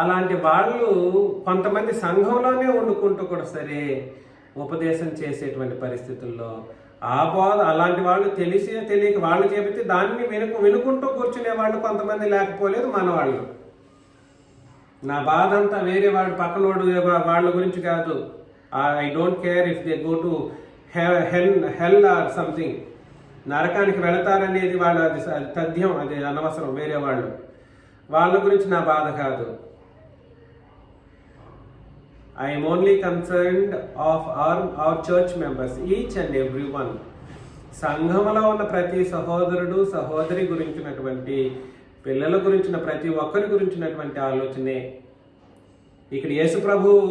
అలాంటి వాళ్ళు కొంతమంది సంఘంలోనే వండుకుంటూ కూడా సరే ఉపదేశం చేసేటువంటి పరిస్థితుల్లో ఆ బోధ, అలాంటి వాళ్ళు తెలియక వాళ్ళు చెబితే దాన్ని వినుకుంటూ కూర్చునే వాళ్ళు కొంతమంది లేకపోలేదు మన వాళ్ళు. నా బాధ అంతా వేరే వాడు పక్కనోడు వాళ్ళ గురించి కాదు. I don't care if they go to hell or something. నరకానికి వెళతారనేది వాళ్ళ తథ్యం, అది అనవసరం. వేరే వాళ్ళ గురించి నా బాధ కాదు. I'm only concerned of our church members, each and every one. సంఘంలో ఉన్న ప్రతి సహోదరుడు సహోదరి గురించినటువంటి, పిల్లల గురించిన ప్రతి ఒక్కరి గురించినటువంటి ఆలోచనే. ఇక్కడ యేసు ప్రభువు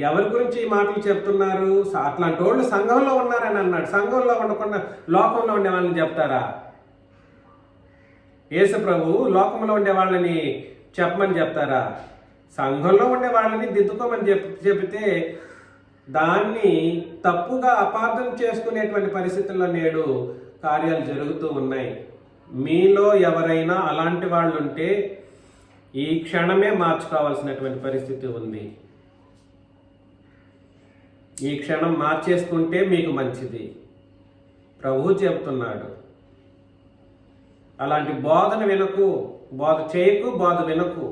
ఎవరి గురించి ఈ మాటలు చెప్తున్నారు? అట్లాంటి వాళ్ళు సంఘంలో ఉన్నారని అన్నాడు. సంఘంలో ఉండకుండా లోకంలో ఉండే వాళ్ళని చెప్తారా? యేసు ప్రభువు లోకంలో ఉండే వాళ్ళని చెప్పమని చెప్తారా? సంఘంలో ఉండే వాళ్ళని దిద్దుకోమని చెబితే దాన్ని తప్పుగా అపార్థం చేసుకునేటువంటి పరిస్థితుల్లో నేడు కార్యాలు జరుగుతూ ఉన్నాయి. మీలో ఎవరైనా అలాంటి వాళ్ళు ఉంటే ఈ క్షణమే మార్చుకోవాల్సినటువంటి పరిస్థితి ఉంది. ఈ క్షణం మార్చేసుకుంటే మీకు మంచిది. ప్రభువు చెప్తున్నాడు, అలాంటి బోధన వినకు, బోధ చేయకు, బోధ వినకు.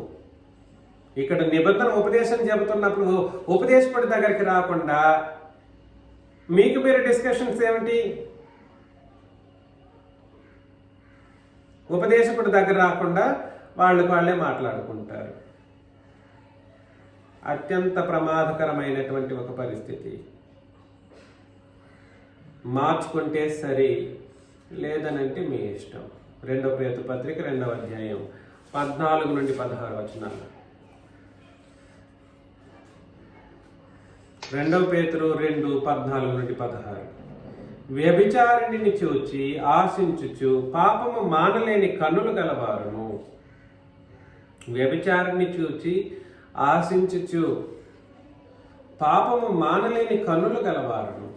ఇక్కడ నిబంధన ఉపదేశం చెబుతున్నప్పుడు ఉపదేశకుడి దగ్గరికి రాకుండా మీకు మీరు డిస్కషన్స్ ఏమిటి? ఉపదేశకుడి దగ్గర రాకుండా వాళ్ళే మాట్లాడుకుంటారు. అత్యంత ప్రమాదకరమైనటువంటి ఒక పరిస్థితి. మార్చుకుంటే సరే, లేదనంటే మీ ఇష్టం. 2 పేతురు పత్రిక 2వ అధ్యాయం 14 నుండి 16 వచనాలు. 2 పేతురు 2:14 నుండి 16. వ్యభిచారిణిని చూచి ఆశించుచు పాపము మానలేని కన్నులు గలవారును. వ్యభిచారిని చూచి ఆశించుచు పాపము మానలేని కన్నులు గలవారును.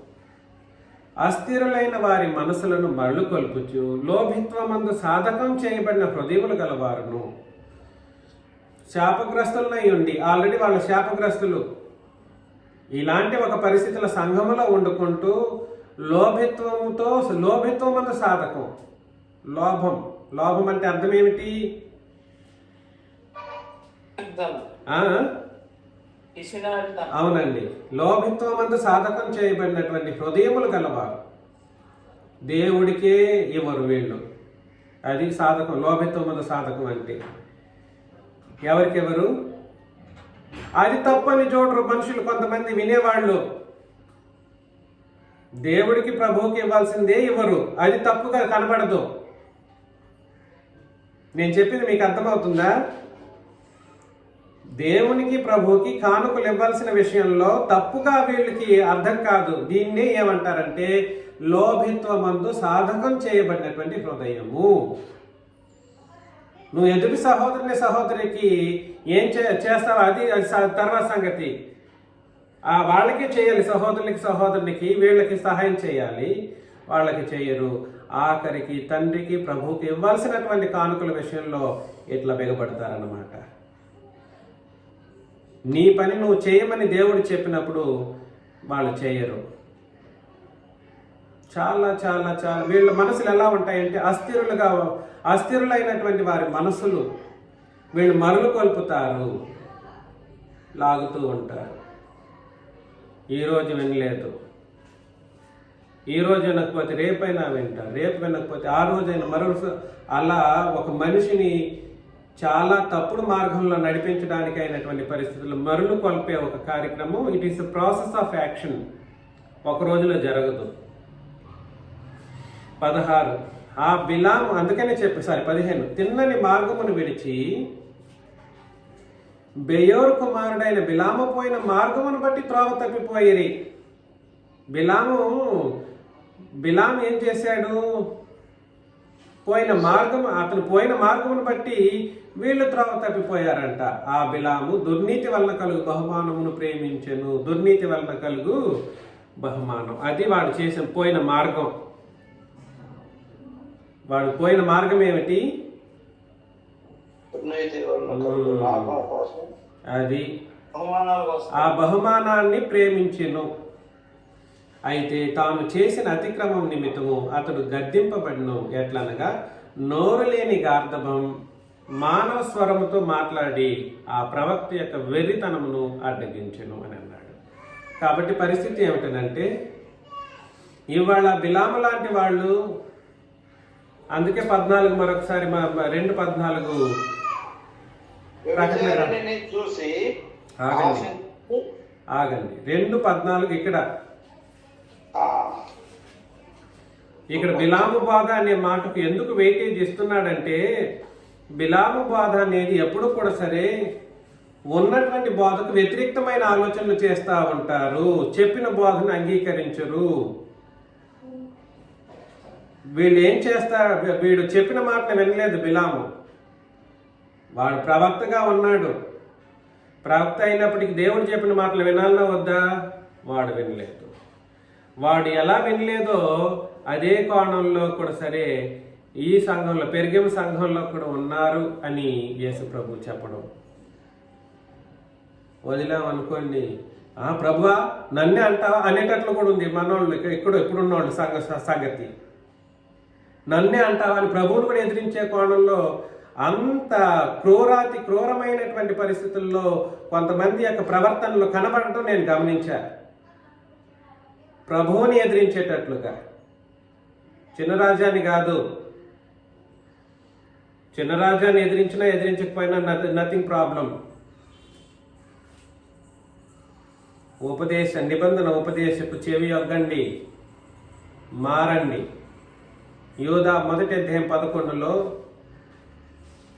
అస్థిరులైన వారి మనసులను మరలు కొల్పుచు లోభిత్వమందు సాధకం చేయబడిన హృదయములు గలవారును. శాపగ్రస్తులనై ఉండి ఆల్రెడీ వాళ్ళ శాపగ్రస్తులు ఇలాంటి ఒక పరిస్థితుల సంఘములో వండుకుంటూ లోభిత్వమందు సాధకం. లోభం అంటే అర్థం ఏమిటి? అవునండి, లోభిత్వమందు సాధకం చేయబడినటువంటి హృదయములు గలవారు. దేవుడికే ఇవ్వరు వీళ్ళు. అది సాధకం. లోభిత్వమందు సాధకం అంటే ఎవరికెవరు? అది తప్పని చూడరు మనుషులు, కొంతమంది వినేవాళ్ళు. దేవుడికి ప్రభువుకి ఇవ్వాల్సిందే ఇవ్వరు, అది తప్పుగా కనబడదు. నేను చెప్పింది మీకు అర్థమవుతుందా? దేవునికి ప్రభువుకి కానుకలు ఇవ్వాల్సిన విషయంలో తప్పుగా వీళ్ళకి అర్థం కాదు. దీన్నే ఏమంటారంటే లోభిత్వమందు సాధకం చేయబడినటువంటి హృదయము. నువ్వు ఎదుటి సహోదరికి ఏం చేస్తావు అది తర్వాత సంగతి. వాళ్ళకే చేయాలి, సహోదరునికి వీళ్ళకి సహాయం చేయాలి, వాళ్ళకి చేయరు. ఆఖరికి తండ్రికి ప్రభువుకి ఇవ్వాల్సినటువంటి కానుకల విషయంలో ఇట్లా బిగపడతారన్నమాట. నీ పని నువ్వు చేయమని దేవుడు చెప్పినప్పుడు వాళ్ళు చేయరు. చాలా చాలా చాలా వీళ్ళ మనసులు ఎలా ఉంటాయంటే అస్థిరులైనటువంటి వారి మనసులు వీళ్ళు మరలు కొల్పుతారు, లాగుతూ ఉంటారు. ఈరోజు వినలేదు, ఈరోజు వినకపోతే రేపైనా వింటారు, రేపు వినకపోతే ఆ రోజైనా మరొక. అలా ఒక మనిషిని చాలా తప్పుడు మార్గంలో నడిపించడానికి అయినటువంటి పరిస్థితులు మరులు కొల్పే ఒక కార్యక్రమం. It is process of action, ఒక రోజులో జరగదు. 16 ఆ బిలాము, అందుకనే 15 తిన్నని మార్గమును విడిచి బెయోరు కుమారుడైన బిలాము పోయిన మార్గమును బట్టి త్రోవ తప్పిపోయిరి. బిలాము ఏం చేశాడు? అతను పోయిన మార్గమును బట్టి వీళ్ళు త్రోవ తప్పిపోయారంట. ఆ బిలాము దుర్నీతి వలన కలుగు బహుమానమును ప్రేమించెను. దుర్నీతి వలన కలుగు బహుమానం, అది వాడు చేసిన పోయిన మార్గం. వాడు పోయిన మార్గం ఏమిటి? అది ఆ బహుమానాన్ని ప్రేమించెను. అయితే తాను చేసిన అతిక్రమం నిమిత్తము అతడు గద్దింపబడిను. ఎట్లనగా నోరు లేని గార్ధబం మానవ స్వరముతో మాట్లాడి ఆ ప్రవక్త యొక్క వెర్రితనమును అడ్డగించెను అని అన్నాడు. కాబట్టి పరిస్థితి ఏమిటంటే ఇవాళ బిలాము లాంటి వాళ్ళు, అందుకే 14 మరొకసారి 2:14 చూసి ఆగండి 2:14 ఇక్కడ బిలాము బాధ అనే మాటకు ఎందుకు వెయిటేజ్ ఇస్తున్నాడంటే, బిలాము బాధ అనేది ఎప్పుడు కూడా సరే ఉన్నటువంటి బోధకు వ్యతిరేక్తమైన ఆలోచనలు చేస్తూ ఉంటారు, చెప్పిన బోధను అంగీకరించరు. వీళ్ళు ఏం చేస్తారు? వీడు చెప్పిన మాటను వినలేదు బిలాము. వాడు ప్రవక్తగా ఉన్నాడు. ప్రవక్త అయినప్పటికీ దేవుడు చెప్పిన మాటలు వినాలన్నా వద్దా? వాడు వినలేదు. వాడు ఎలా వినలేదో అదే కోణంలో కూడా సరే ఈ సంఘంలో, పెరిగేమ సంఘంలో కూడా ఉన్నారు అని యేసు ప్రభు చెప్పడం. వదిలామనుకోండి, ప్రభువా నన్నే అంటావా అనేటట్లు కూడా ఉంది మనోళ్ళు. ఇప్పుడున్నోళ్ళు సంగతి నన్నే అంటావా అని ప్రభువును కూడా ఎదిరించే కోణంలో అంత క్రూరమైనటువంటి పరిస్థితుల్లో కొంతమంది యొక్క ప్రవర్తనలు కనబడటం నేను గమనించా. ప్రభువుని ఎదిరించేటట్లుగా. చిన్నరాజాని కాదు, చిన్నరాజాని ఎదిరించినా ఎదిరించకపోయినా నథింగ్ ప్రాబ్లం. నిబంధన ఉపదేశపు చెవి యొగ్గండి, మారండి. యూదా 1:11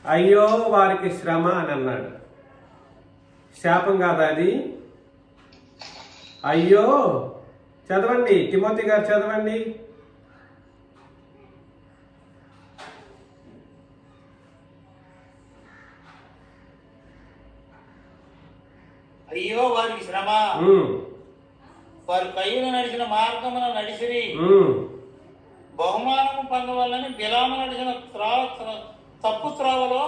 అయ్యో వారికి శ్రమ అని అన్నాడు. శాపం కాదా అది? అయ్యో, చదవండి, తిమోతి గారు చదవండి. అయ్యో వారికి శ్రమ, వారు కయ్యూను నడిచిన మార్గమున నడిసిరి. ఉమ్, బహుమానము పొందవాలని బిలాము నడిచిన తప్పు త్రోవలో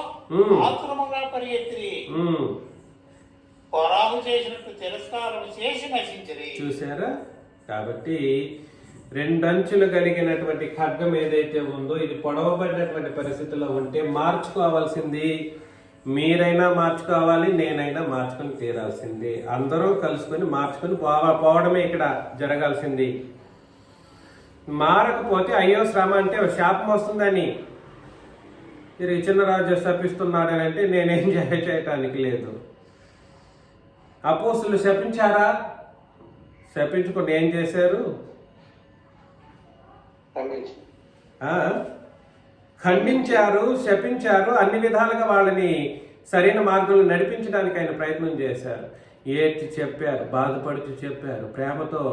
ఆతురముగా పరిగెత్తిరి. కొరాహు చేసినట్టు తిరస్కారం చేసి నశించిరి. చూసారా? కాబట్టి రెండంచులు కలిగినటువంటి ఖడ్గం ఏదైతే ఉందో ఇది పొడవబడినటువంటి పరిస్థితుల్లో ఉంటే మార్చుకోవాల్సింది మీరైనా మార్చుకోవాలి, నేనైనా మార్చుకొని తీరాల్సింది. అందరూ కలుసుకొని మార్చుకొని పోవడమే ఇక్కడ జరగాల్సింది. మారకపోతే అయ్యో శ్రమ అంటే శాపం వస్తుందని తిరిగి చిన్నరాజు శపిస్తున్నాడని అంటే నేనేం చేయటానికి లేదు. అపోస్తులు శపించారా? శపించుకుని ఏం చేశారు? ఖండించారు, శపించారు, అన్ని విధాలుగా వాళ్ళని సరైన మార్గంలో నడిపించడానికి ఆయన ప్రయత్నం చేశారు. ఏడ్చి చెప్పారు, బాధపడుతూ చెప్పారు, ప్రేమతో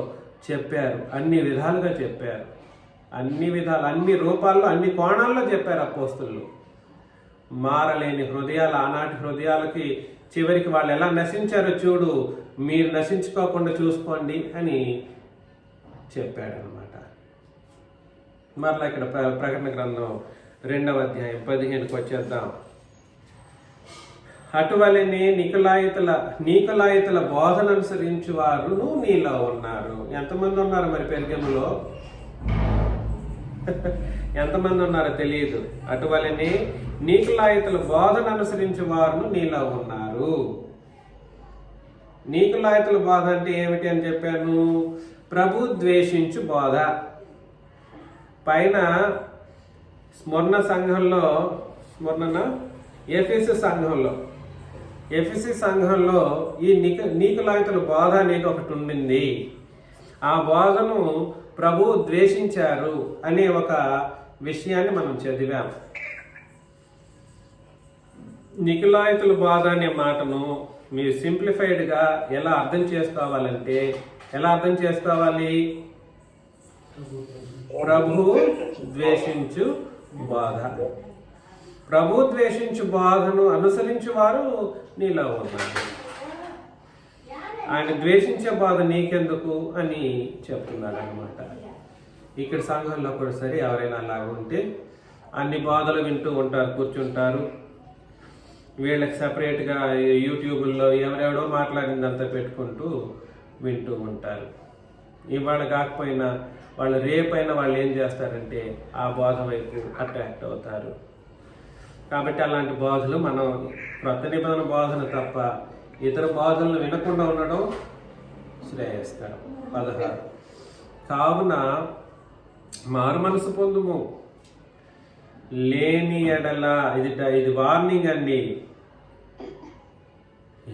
చెప్పారు, అన్ని విధాలుగా చెప్పారు, అన్ని విధాలు, అన్ని రూపాల్లో, అన్ని కోణాల్లో చెప్పారు అపోస్తులు. మారలేని హృదయాలు, ఆనాటి హృదయాలకి చివరికి వాళ్ళు ఎలా నశించారో చూడు, మీరు నశించుకోకుండా చూసుకోండి అని చెప్పాడనమాట. మరలా ఇక్కడ ప్రకటన గ్రంథం 2వ అధ్యాయం 15కి వచ్చేద్దాం. అటువలనే నీకులాయితుల బోధన అనుసరించు వారు నీలో ఉన్నారు. ఎంతమంది ఉన్నారు మరి పెర్గములో? ఎంతమంది ఉన్నారో తెలియదు. అటువలనే నీకులాయితుల బోధన అనుసరించు వారు నీలో ఉన్నారు. నీకులాయితుల బోధ అంటే ఏమిటి అని చెప్పాను? ప్రభు ద్వేషించు బోధ. పైన ఎఫెసీ సంఘంలో ఈ నీకులాయితుల బోధ అనేది ఒకటి ఉండింది. ఆ బోధను ప్రభు ద్వేషించారు అనే ఒక విషయాన్ని మనం చదివాం. నికులాయితుల బోధ అనే మాటను మీరు సింప్లిఫైడ్గా ఎలా అర్థం చేసుకోవాలంటే ఎలా అర్థం చేసుకోవాలి? ప్రభు ద్వేషించు బోధ. ప్రభు ద్వేషించు బోధను అనుసరించు వారు నీలో ఉన్నారు. ఆయన ద్వేషించే బోధ నీకెందుకు అని చెప్తున్నాడు అనమాట. ఇక్కడ సంఘంలో కూడా సరే ఎవరైనా అలాగ ఉంటే అన్ని బోధలు వింటూ ఉంటారు, కూర్చుంటారు. వీళ్ళకి సపరేట్గా యూట్యూబుల్లో ఎవరెవడో మాట్లాడిందంతా పెట్టుకుంటూ వింటూ ఉంటారు. ఇవాళ కాకపోయినా వాళ్ళు రేపైనా వాళ్ళు ఏం చేస్తారంటే ఆ బోధ వైపు అట్రాక్ట్ అవుతారు. కాబట్టి అలాంటి బోధలు మనం క్రొత్త నిబంధన బోధన తప్ప ఇతర బోధనలు వినకుండా ఉండడం శ్రేయస్కరం. 16 కావున మారు మనసు పొందుము, లేని ఎడల ఇది వార్నింగ్ అండి.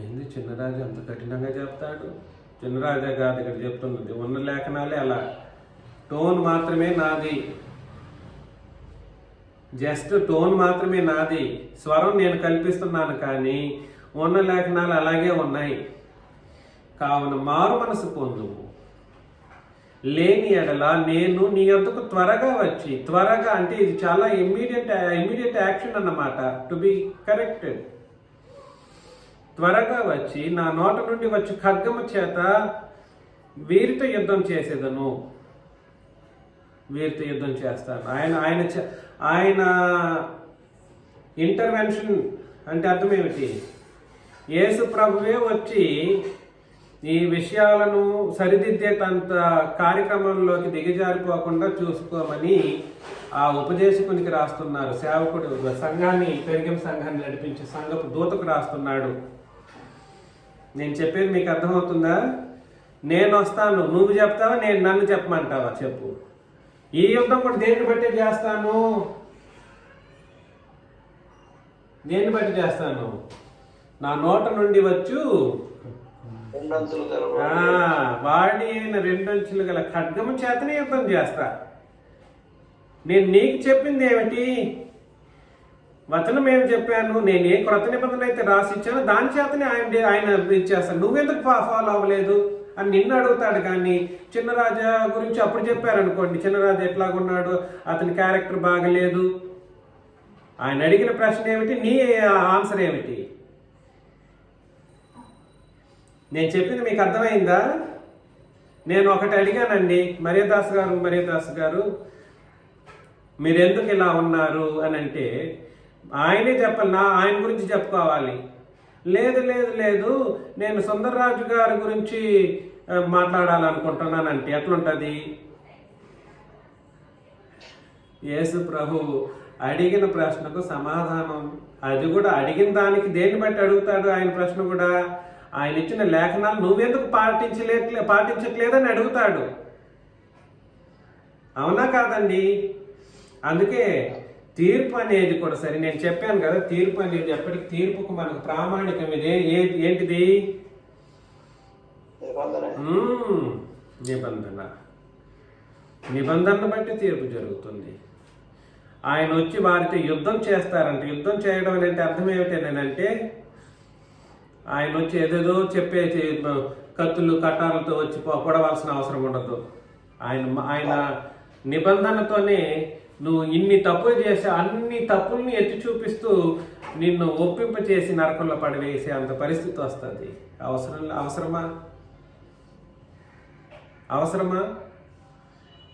ఏంది చిన్నరాజు అంత కఠినంగా చెప్తాడు? చిన్నరాజా కాదు ఇక్కడ చెప్తున్నది, ఉన్న లేఖనాలే అలా. టోన్ మాత్రమే నాది, జస్ట్ టోన్ మాత్రమే నాది, స్వరం నేను కల్పిస్తున్నాను, కానీ ఉన్న లేఖనాలు అలాగే ఉన్నాయి. కావున మారు మనసు పొందుము, లేని ఎడల నేను నీ యొద్దకు త్వరగా వచ్చి, త్వరగా అంటే ఇది చాలా ఇమ్మీడియట్ యాక్షన్ అన్నమాట, టు బి కరెక్టెడ్. త్వరగా వచ్చి నా నోట నుండి వచ్చి ఖడ్గము చేత వీరితో యుద్ధం చేసేదను, వీరితో యుద్ధం చేస్తాను. ఆయన ఇంటర్వెన్షన్ అంటే అర్థం ఏమిటి? యేసు ప్రభువే వచ్చి ఈ విషయాలను సరిదిద్దేటంత కార్యక్రమంలోకి దిగజారిపోకుండా చూసుకోమని ఆ ఉపదేశకునికి రాస్తున్నారు. సేవకుడు పెరిగిన సంఘాన్ని నడిపించే సంఘపు దూతకు రాస్తున్నాడు. నేను చెప్పేది మీకు అర్థమవుతుందా? నేను వస్తాను, నువ్వు చెప్తావా, నేను నన్ను చెప్పమంటావా? చెప్పు. ఈ యుద్ధం కూడా దేన్ని బట్టి చేస్తాను? దేన్ని బట్టి చేస్తాను? నా నోట నుండి వచ్చు వాడి అయిన 2 అంచులు గల ఖడ్గము చేతనే యుద్ధం చేస్తా. నేను నీకు చెప్పింది ఏమిటి? వచనం ఏమి చెప్పాను? నేను ఏ క్రొత్త నిబంధన అయితే రాసిచ్చానో దాని చేతనే ఆయన ఇచ్చేస్తాను. నువ్వెందుకు ఫాలో అవ్వలేదు అని నిన్ను అడుగుతాడు. కానీ చిన్నరాజా గురించి అప్పుడు చెప్పారనుకోండి, చిన్నరాజా ఎట్లాగున్నాడు, అతని క్యారెక్టర్ బాగలేదు. ఆయన అడిగిన ప్రశ్న ఏమిటి, నీ ఆన్సర్ ఏమిటి? నేను చెప్పింది మీకు అర్థమైందా? నేను ఒకటి అడిగానండి, మరియదాస్ గారు మీరు ఎందుకు ఇలా ఉన్నారు అని అంటే ఆయనే చెప్పాలి, ఆయన గురించి చెప్పుకోవాలి. లేదు నేను సుందర్రాజు గారి గురించి మాట్లాడాలనుకుంటున్నానంటే ఎట్లుంటుంది? యేసు ప్రభు అడిగిన ప్రశ్నకు సమాధానం, అది కూడా అడిగిన దానికి దేన్ని బట్టి అడుగుతాడు ఆయన ప్రశ్న కూడా? ఆయన ఇచ్చిన లేఖనాలు నువ్వెందుకు పాటించట్లేదని అడుగుతాడు. అవునా కాదండి? అందుకే తీర్పు అనేది కూడా సరే, నేను చెప్పాను కదా, తీర్పు అనేది ఎప్పటికి తీర్పుకు మనకు ప్రామాణికం ఇది ఏంటిది? నిబంధనను బట్టి తీర్పు జరుగుతుంది. ఆయన వచ్చి వారితో యుద్ధం చేస్తారంటే, యుద్ధం చేయడం అంటే అర్థం ఏమిటంటే ఆయన వచ్చి ఏదేదో చెప్పే కత్తులు కట్టాలతో వచ్చి పొడవలసిన అవసరం ఉండదు. ఆయన నిబంధనతోనే నువ్వు ఇన్ని తప్పులు చేసి అన్ని తప్పుల్ని ఎత్తి చూపిస్తూ నిన్ను ఒప్పింప చేసి నరకంలో పడివేసే అంత పరిస్థితి వస్తుంది. అవసరమా?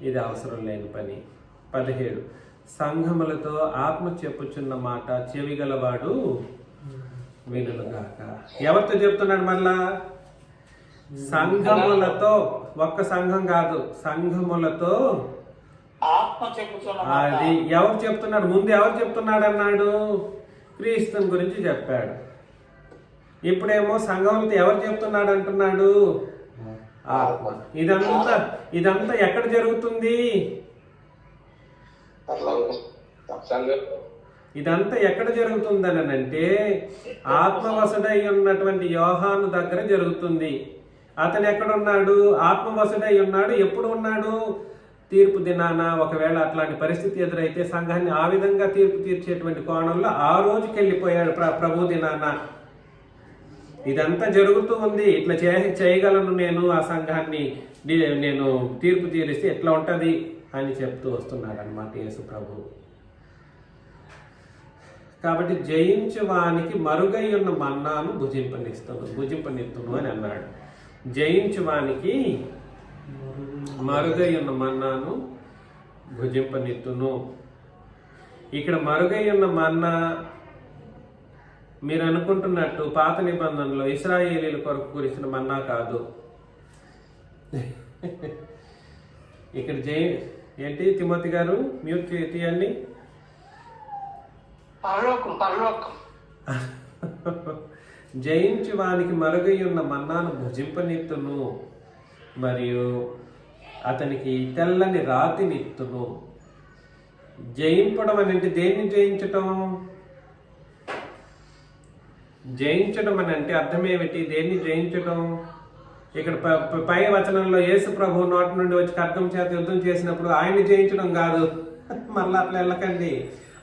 ఇది అవసరం లేని పని. 17 సంఘములతో ఆత్మ చెప్పుచున్న మాట చెవిగలవాడు వినుగాక. ఎవరితో చెప్తున్నాడు? మళ్ళా సంఘములతో, ఒక్క సంఘం కాదు, సంఘములతో ఆత్మ చెప్పుచున్న అది ఎవరు చెప్తున్నాడు? ముందు ఎవరు చెప్తున్నాడు అన్నాడు? క్రీస్తుని గురించి చెప్పాడు. ఇప్పుడేమో సంఘంతో ఎవరు చెప్తున్నాడు అంటున్నాడు? ఆత్మ. ఇదంతా ఎక్కడ జరుగుతుంది? ఇదంతా ఎక్కడ జరుగుతుందని అంటే ఆత్మవసుడై ఉన్నటువంటి యోహాను దగ్గర జరుగుతుంది. అతను ఎక్కడున్నాడు? ఆత్మవసుడై ఉన్నాడు. ఎప్పుడు ఉన్నాడు? తీర్పు దినాన ఒకవేళ అట్లాంటి పరిస్థితి ఎదురైతే సంఘాన్ని ఆ విధంగా తీర్పు తీర్చేటువంటి కోణంలో ఆ రోజుకి వెళ్ళిపోయాడు ప్రభు దినాన. ఇదంతా జరుగుతూ ఉంది. ఇట్లా చేయగలను నేను, ఆ సంఘాన్ని నేను తీర్పు తీరిస్తే ఎట్లా ఉంటది అని చెప్తూ వస్తున్నాడు అన్నమాట యేసు ప్రభు. కాబట్టి జయించువానికి మరుగై ఉన్న మన్నాను భుజింపనిత్తును అని అన్నాడు. జయించువానికి మరుగై ఉన్న మన్నాను భుజింపనిత్తును. ఇక్కడ మరుగై ఉన్న మన్నా మీరు అనుకుంటున్నట్టు పాత నిబంధనలో ఇశ్రాయేలీల కొరకు కురిసిన మన్నా కాదు. ఇక్కడ ఏంటి తిమోతి గారు మ్యూట్ తీయండి. జయించువానికి మరుగై ఉన్న మన్నాను భుజింపనిత్తును, మరియు అతనికి తెల్లని రాతినిత్తును. జయింపడం అని అంటే దేన్ని జయించటం? జయించడం అని అంటే అర్థం ఏమిటి? దేన్ని జయించడం? ఇక్కడ పై వచనంలో యేసు ప్రభు నోటి నుండి వచ్చి ఖడ్గం చేత యుద్ధం చేసినప్పుడు ఆయన్ని జయించడం కాదు. మళ్ళీ అట్లా వెళ్ళకండి.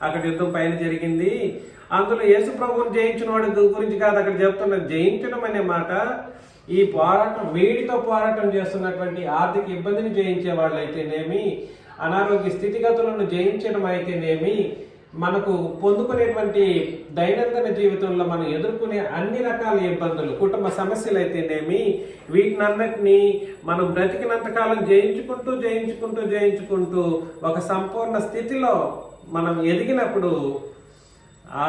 అక్కడ యుద్ధం పైన జరిగింది, అందులో యేసు ప్రభువుని జయించిన వాడి గురించి కాదు అక్కడ చెప్తున్నది. జయించడం అనే మాట ఈ పోరాటం, వీడితో పోరాటం చేస్తున్నటువంటి ఆర్థిక ఇబ్బందిని జయించే వాళ్ళు అయితేనేమి, అనారోగ్య స్థితిగతులను జయించడం అయితేనేమి, మనకు పొందుకునేటువంటి దైనందిన జీవితంలో మనం ఎదుర్కొనే అన్ని రకాల ఇబ్బందులు, కుటుంబ సమస్యలు అయితేనేమి, వీటినన్నిటినీ మనం బ్రతికినంతకాలం జయించుకుంటూ ఒక సంపూర్ణ స్థితిలో మనం ఎదిగినప్పుడు ఆ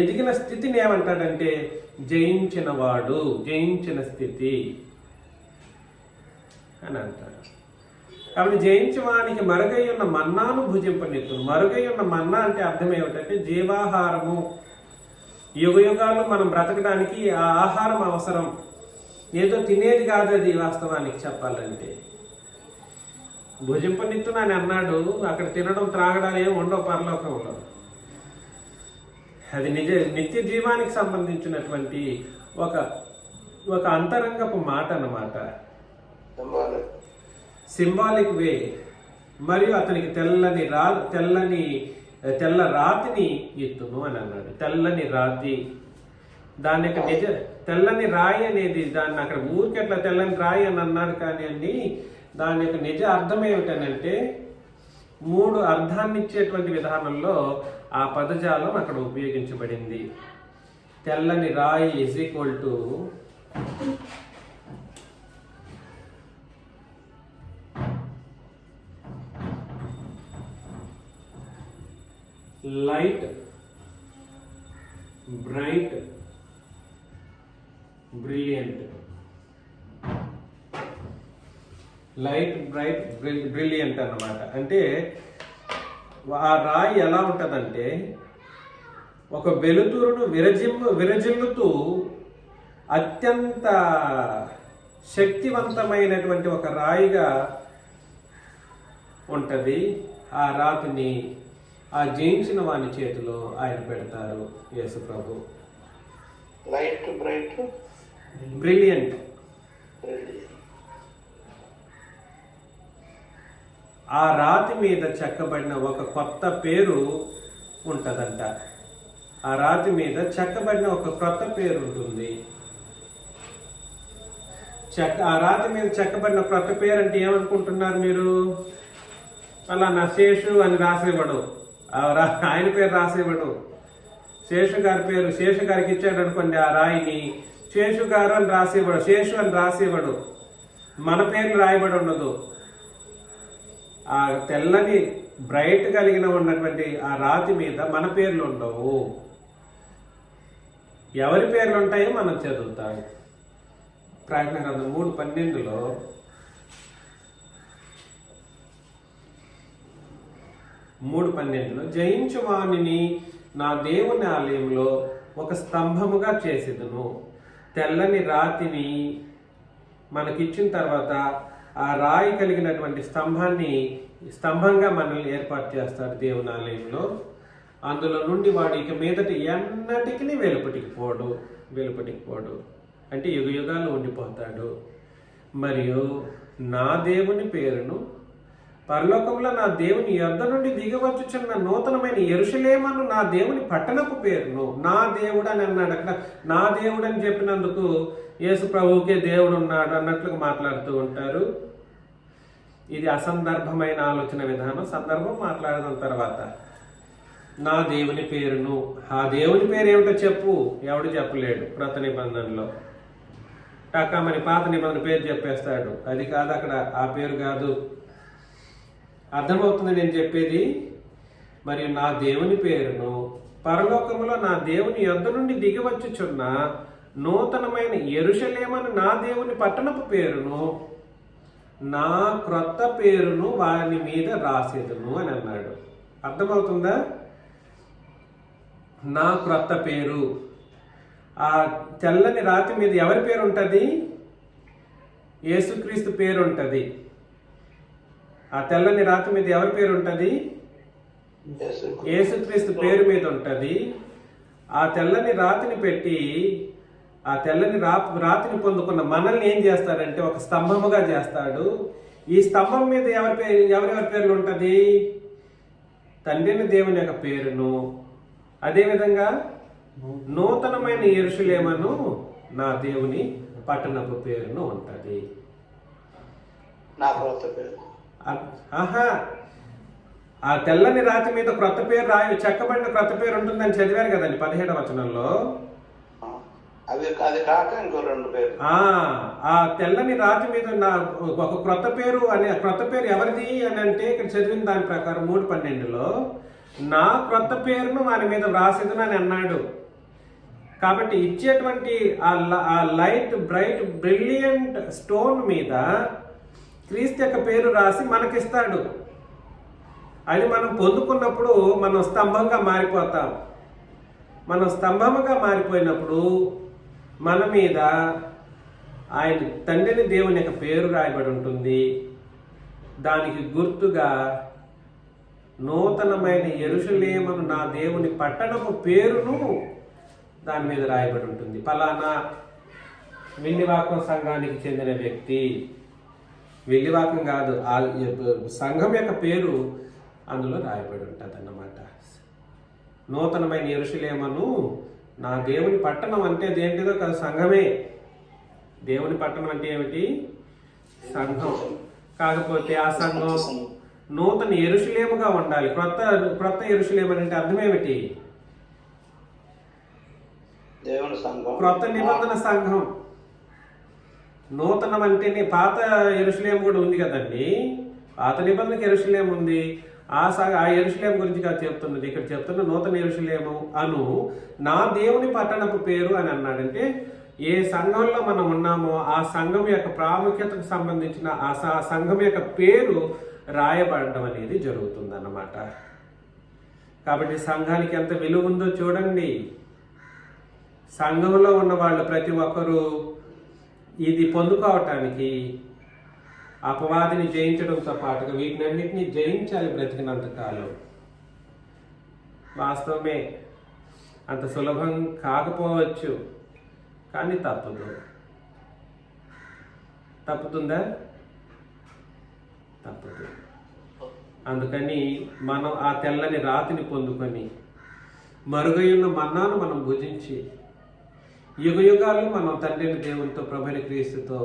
ఎదిగిన స్థితిని ఏమంటాడంటే జయించిన స్థితి అని అంటారు. కాబట్టి జయించవానికి మరుగై ఉన్న మన్నాను భుజింపనిత్తును. మరుగై ఉన్న మన్నా అంటే అర్థం ఏమిటంటే జీవాహారము. యుగాలు మనం బ్రతకడానికి ఆ ఆహారం అవసరం, ఏదో తినేది కాదు అది వాస్తవానికి చెప్పాలంటే. భుజింపనిత్తును అని అన్నాడు, అక్కడ తినడం త్రాగడాలు ఏమి ఉండవు పరలోకంలో. అది నిత్య జీవానికి సంబంధించినటువంటి ఒక అంతరంగపు మాట అన్నమాట, సింబాలిక్ వే. మరియు అతనికి తెల్ల రాతిని ఇత్తును అని అన్నాడు. తెల్లని రాతి, దాని యొక్క తెల్లని రాయి అనేది, దాన్ని అక్కడ ఊరికి అట్లా తెల్లని రాయి అని అన్నాడు. కానీ అండి దాని యొక్క నిజ అర్థం ఏమిటనంటే 3 అర్థాన్ని ఇచ్చేటువంటి విధానంలో ఆ పదజాలం అక్కడ ఉపయోగించబడింది. తెల్లని రాయి = light bright brilliant. Light bright brilliant అన్నమాట. అంటే ఆ రాయి ఎలా ఉంటుందంటే ఒక వెలుతురును విరజిల్లుతూ అత్యంత శక్తివంతమైనటువంటి ఒక రాయిగా ఉంటుంది. ఆ రాతిని ఆ జయించిన వాని చేతిలో ఆయన పెడతారు యేసు ప్రభు. Light bright brilliant. ఆ రాతి మీద చెక్కబడిన ఒక కొత్త పేరు ఉంటుందంట. ఆ రాతి మీద చెక్కబడిన ఒక కొత్త పేరు ఉంటుంది. ఆ రాతి మీద చెక్కబడిన కొత్త పేరు అంటే ఏమనుకుంటున్నారు మీరు? అలా నా శేషు అని రాసేవాడు, ఆయన పేరు రాసేవాడు. శేషు గారి పేరు శేషు గారికి ఇచ్చాడు అనుకోండి, ఆ రాయిని శేషు గారు అని రాసేవాడు, శేషు అని రాసేవాడు. మన పేర్లు రాయబడి ఉండదు. ఆ తెల్లని బ్రైట్ కలిగిన ఉన్నటువంటి ఆ రాతి మీద మన పేర్లు ఉండవు. ఎవరి పేర్లు ఉంటాయో మనం చదువుతాం. ప్రకటన గ్రంథం 3:12లో జయించు వానిని నా దేవుని ఆలయంలో ఒక స్తంభముగా చేసేదను. తెల్లని రాతిని మనకిచ్చిన తర్వాత ఆ రాయి కలిగినటువంటి స్తంభంగా మనల్ని ఏర్పాటు చేస్తాడు దేవుని ఆలయంలో. అందులో నుండి వాడు ఇక మీదటి ఎన్నటికి వెలుపటికి పోడు. అంటే యుగ యుగాలు ఉండిపోతాడు. మరియు నా దేవుని పేరును పరలోకంలో నా దేవుని యొద్ద నుండి దిగవచ్చుచున్న నూతనమైన యెరూషలేమును నా దేవుని పట్టణపు పేరును నా దేవుడు అని అన్నాడు. అక్కడ నా దేవుడు అని చెప్పినందుకు యేసు ప్రభువుకే దేవుడు ఉన్నాడు అన్నట్లుగా మాట్లాడుతూ ఉంటారు. ఇది అసందర్భమైన ఆలోచన విధానం. సందర్భం మాట్లాడడం తర్వాత నా దేవుని పేరును, ఆ దేవుని పేరు ఏమిటో చెప్పు, ఎవడు చెప్పలేడు. క్రొత్త నిబంధనలో టకామని పాత నిబంధన పేరు చెప్పేస్తాడు. అది కాదు, అక్కడ ఆ పేరు కాదు. అర్థమవుతుంది నేను చెప్పేది? మరియు నా దేవుని పేరును పరలోకములో నా దేవుని యొద్ద నుండి దిగివచ్చుచున్న నూతనమైన యెరూషలేమును నా దేవుని పట్టణపు పేరును నా క్రొత్త పేరును వాని మీద రాసేదును అని అన్నాడు. అర్థమవుతుందా? నా క్రొత్త పేరు. ఆ తెల్లని రాతి మీద ఎవరి పేరు ఉంటుంది? యేసుక్రీస్తు పేరు ఉంటుంది. ఆ తెల్లని రాతి మీద ఎవరి పేరు ఉంటుంది? యేసుక్రీస్తు పేరు మీద ఉంటుంది. ఆ తెల్లని రాతిని పెట్టి ఆ తెల్లని రాతిని పొందుకున్న మనల్ని ఏం చేస్తాడంటే ఒక స్తంభముగా చేస్తాడు. ఈ స్తంభం మీద ఎవరెవరి పేర్లు ఉంటుంది? తండ్రిని దేవుని యొక్క పేరును, అదేవిధంగా నూతనమైన యెరూషలేమును నా దేవుని పట్టణపు పేరును ఉంటుంది. ఆ తెల్లని రాతి మీద క్రొత్త పేరు చెక్కబడిన క్రొత్త పేరు ఉంటుందని చదివారు కదండి 17వ వచనంలో. ఆ తెల్లని రాతి మీద ఒక క్రొత్త పేరు క్రొత్త పేరు ఎవరిది అని అంటే ఇక్కడ చదివిన దాని ప్రకారం 3:12లో నా క్రొత్త పేరును వాని మీద వ్రాసేదని అని అన్నాడు. కాబట్టి ఇచ్చేటువంటి ఆ లైట్ బ్రైట్ బ్రిలియంట్ స్టోన్ మీద క్రీస్తు యొక్క పేరు రాసి మనకిస్తాడు. అది మనం పొందుకున్నప్పుడు మనం స్తంభంగా మారిపోతాం. మనం స్తంభముగా మారిపోయినప్పుడు మన మీద ఆయన తండ్రిని దేవుని యొక్క పేరు రాయబడి ఉంటుంది. దానికి గుర్తుగా నూతనమైన యెరూషలేమును నా దేవుని పట్టణపు పేరును దాని మీద రాయబడి ఉంటుంది. ఫలానా విల్లివాకం సంఘానికి చెందిన వ్యక్తి, విల్లివాకం కాదు, ఆ సంఘం యొక్క పేరు అందులో రాయబడి ఉంటుంది అన్నమాట. నూతనమైన యెరూషలేమును నా దేవుని పట్టణం అంటే దేంటిదో కాదు, సంఘమే. దేవుని పట్టణం అంటే ఏమిటి? సంఘం. కాకపోతే ఆ సంఘం నూతన యెరూషలేముగా ఉండాలి. క్రొత్త యెరూషలేము అంటే అర్థం ఏమిటి? క్రొత్త నిబంధన సంఘం. నూతనం అంటేనే పాత యెరూషలేము కూడా ఉంది కదండి. పాత నిబంధనకి యెరూషలేము ఉంది. ఆ యెరూషలేము గురించి కాదు చెప్తున్నది, ఇక్కడ చెప్తున్న నూతన యెరూషలేము అను నా దేవుని పట్టణపు పేరు అని అన్నాడంటే ఏ సంఘంలో మనం ఉన్నామో ఆ సంఘం యొక్క ప్రాముఖ్యతకు సంబంధించిన ఆ సంఘం యొక్క పేరు రాయబడడం అనేది జరుగుతుంది అన్నమాట. కాబట్టి సంఘానికి ఎంత విలువ ఉందో చూడండి. సంఘంలో ఉన్న వాళ్ళు ప్రతి ఒక్కరూ ఇది పొందుకోవటానికి అపవాదిని జయించడంతో పాటుగా వీటినన్నింటినీ జయించాలి బ్రతికినంత కాలం. వాస్తవమే, అంత సులభం కాకపోవచ్చు, కానీ తప్పుతుందా? తప్పదు. అందుకని మనం ఆ తెల్లని రాతిని పొందుకొని మరుగయున్న మన్నాను మనం భుజించి యుగయుగాలు మనం తండ్రిని దేవునితో ప్రభుని క్రీస్తుతో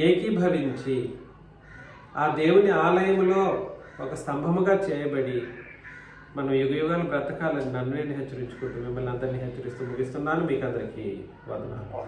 ఏకీభవించి ఆ దేవుని ఆలయంలో ఒక స్తంభముగా చేయబడి మనం యుగయుగాలు బ్రతకాలని నన్ను హెచ్చరించుకుంటూ మిమ్మల్ని అందరినీ హెచ్చరిస్తూ ముగిస్తున్నాను. మీకు అందరికీ వందనాలు.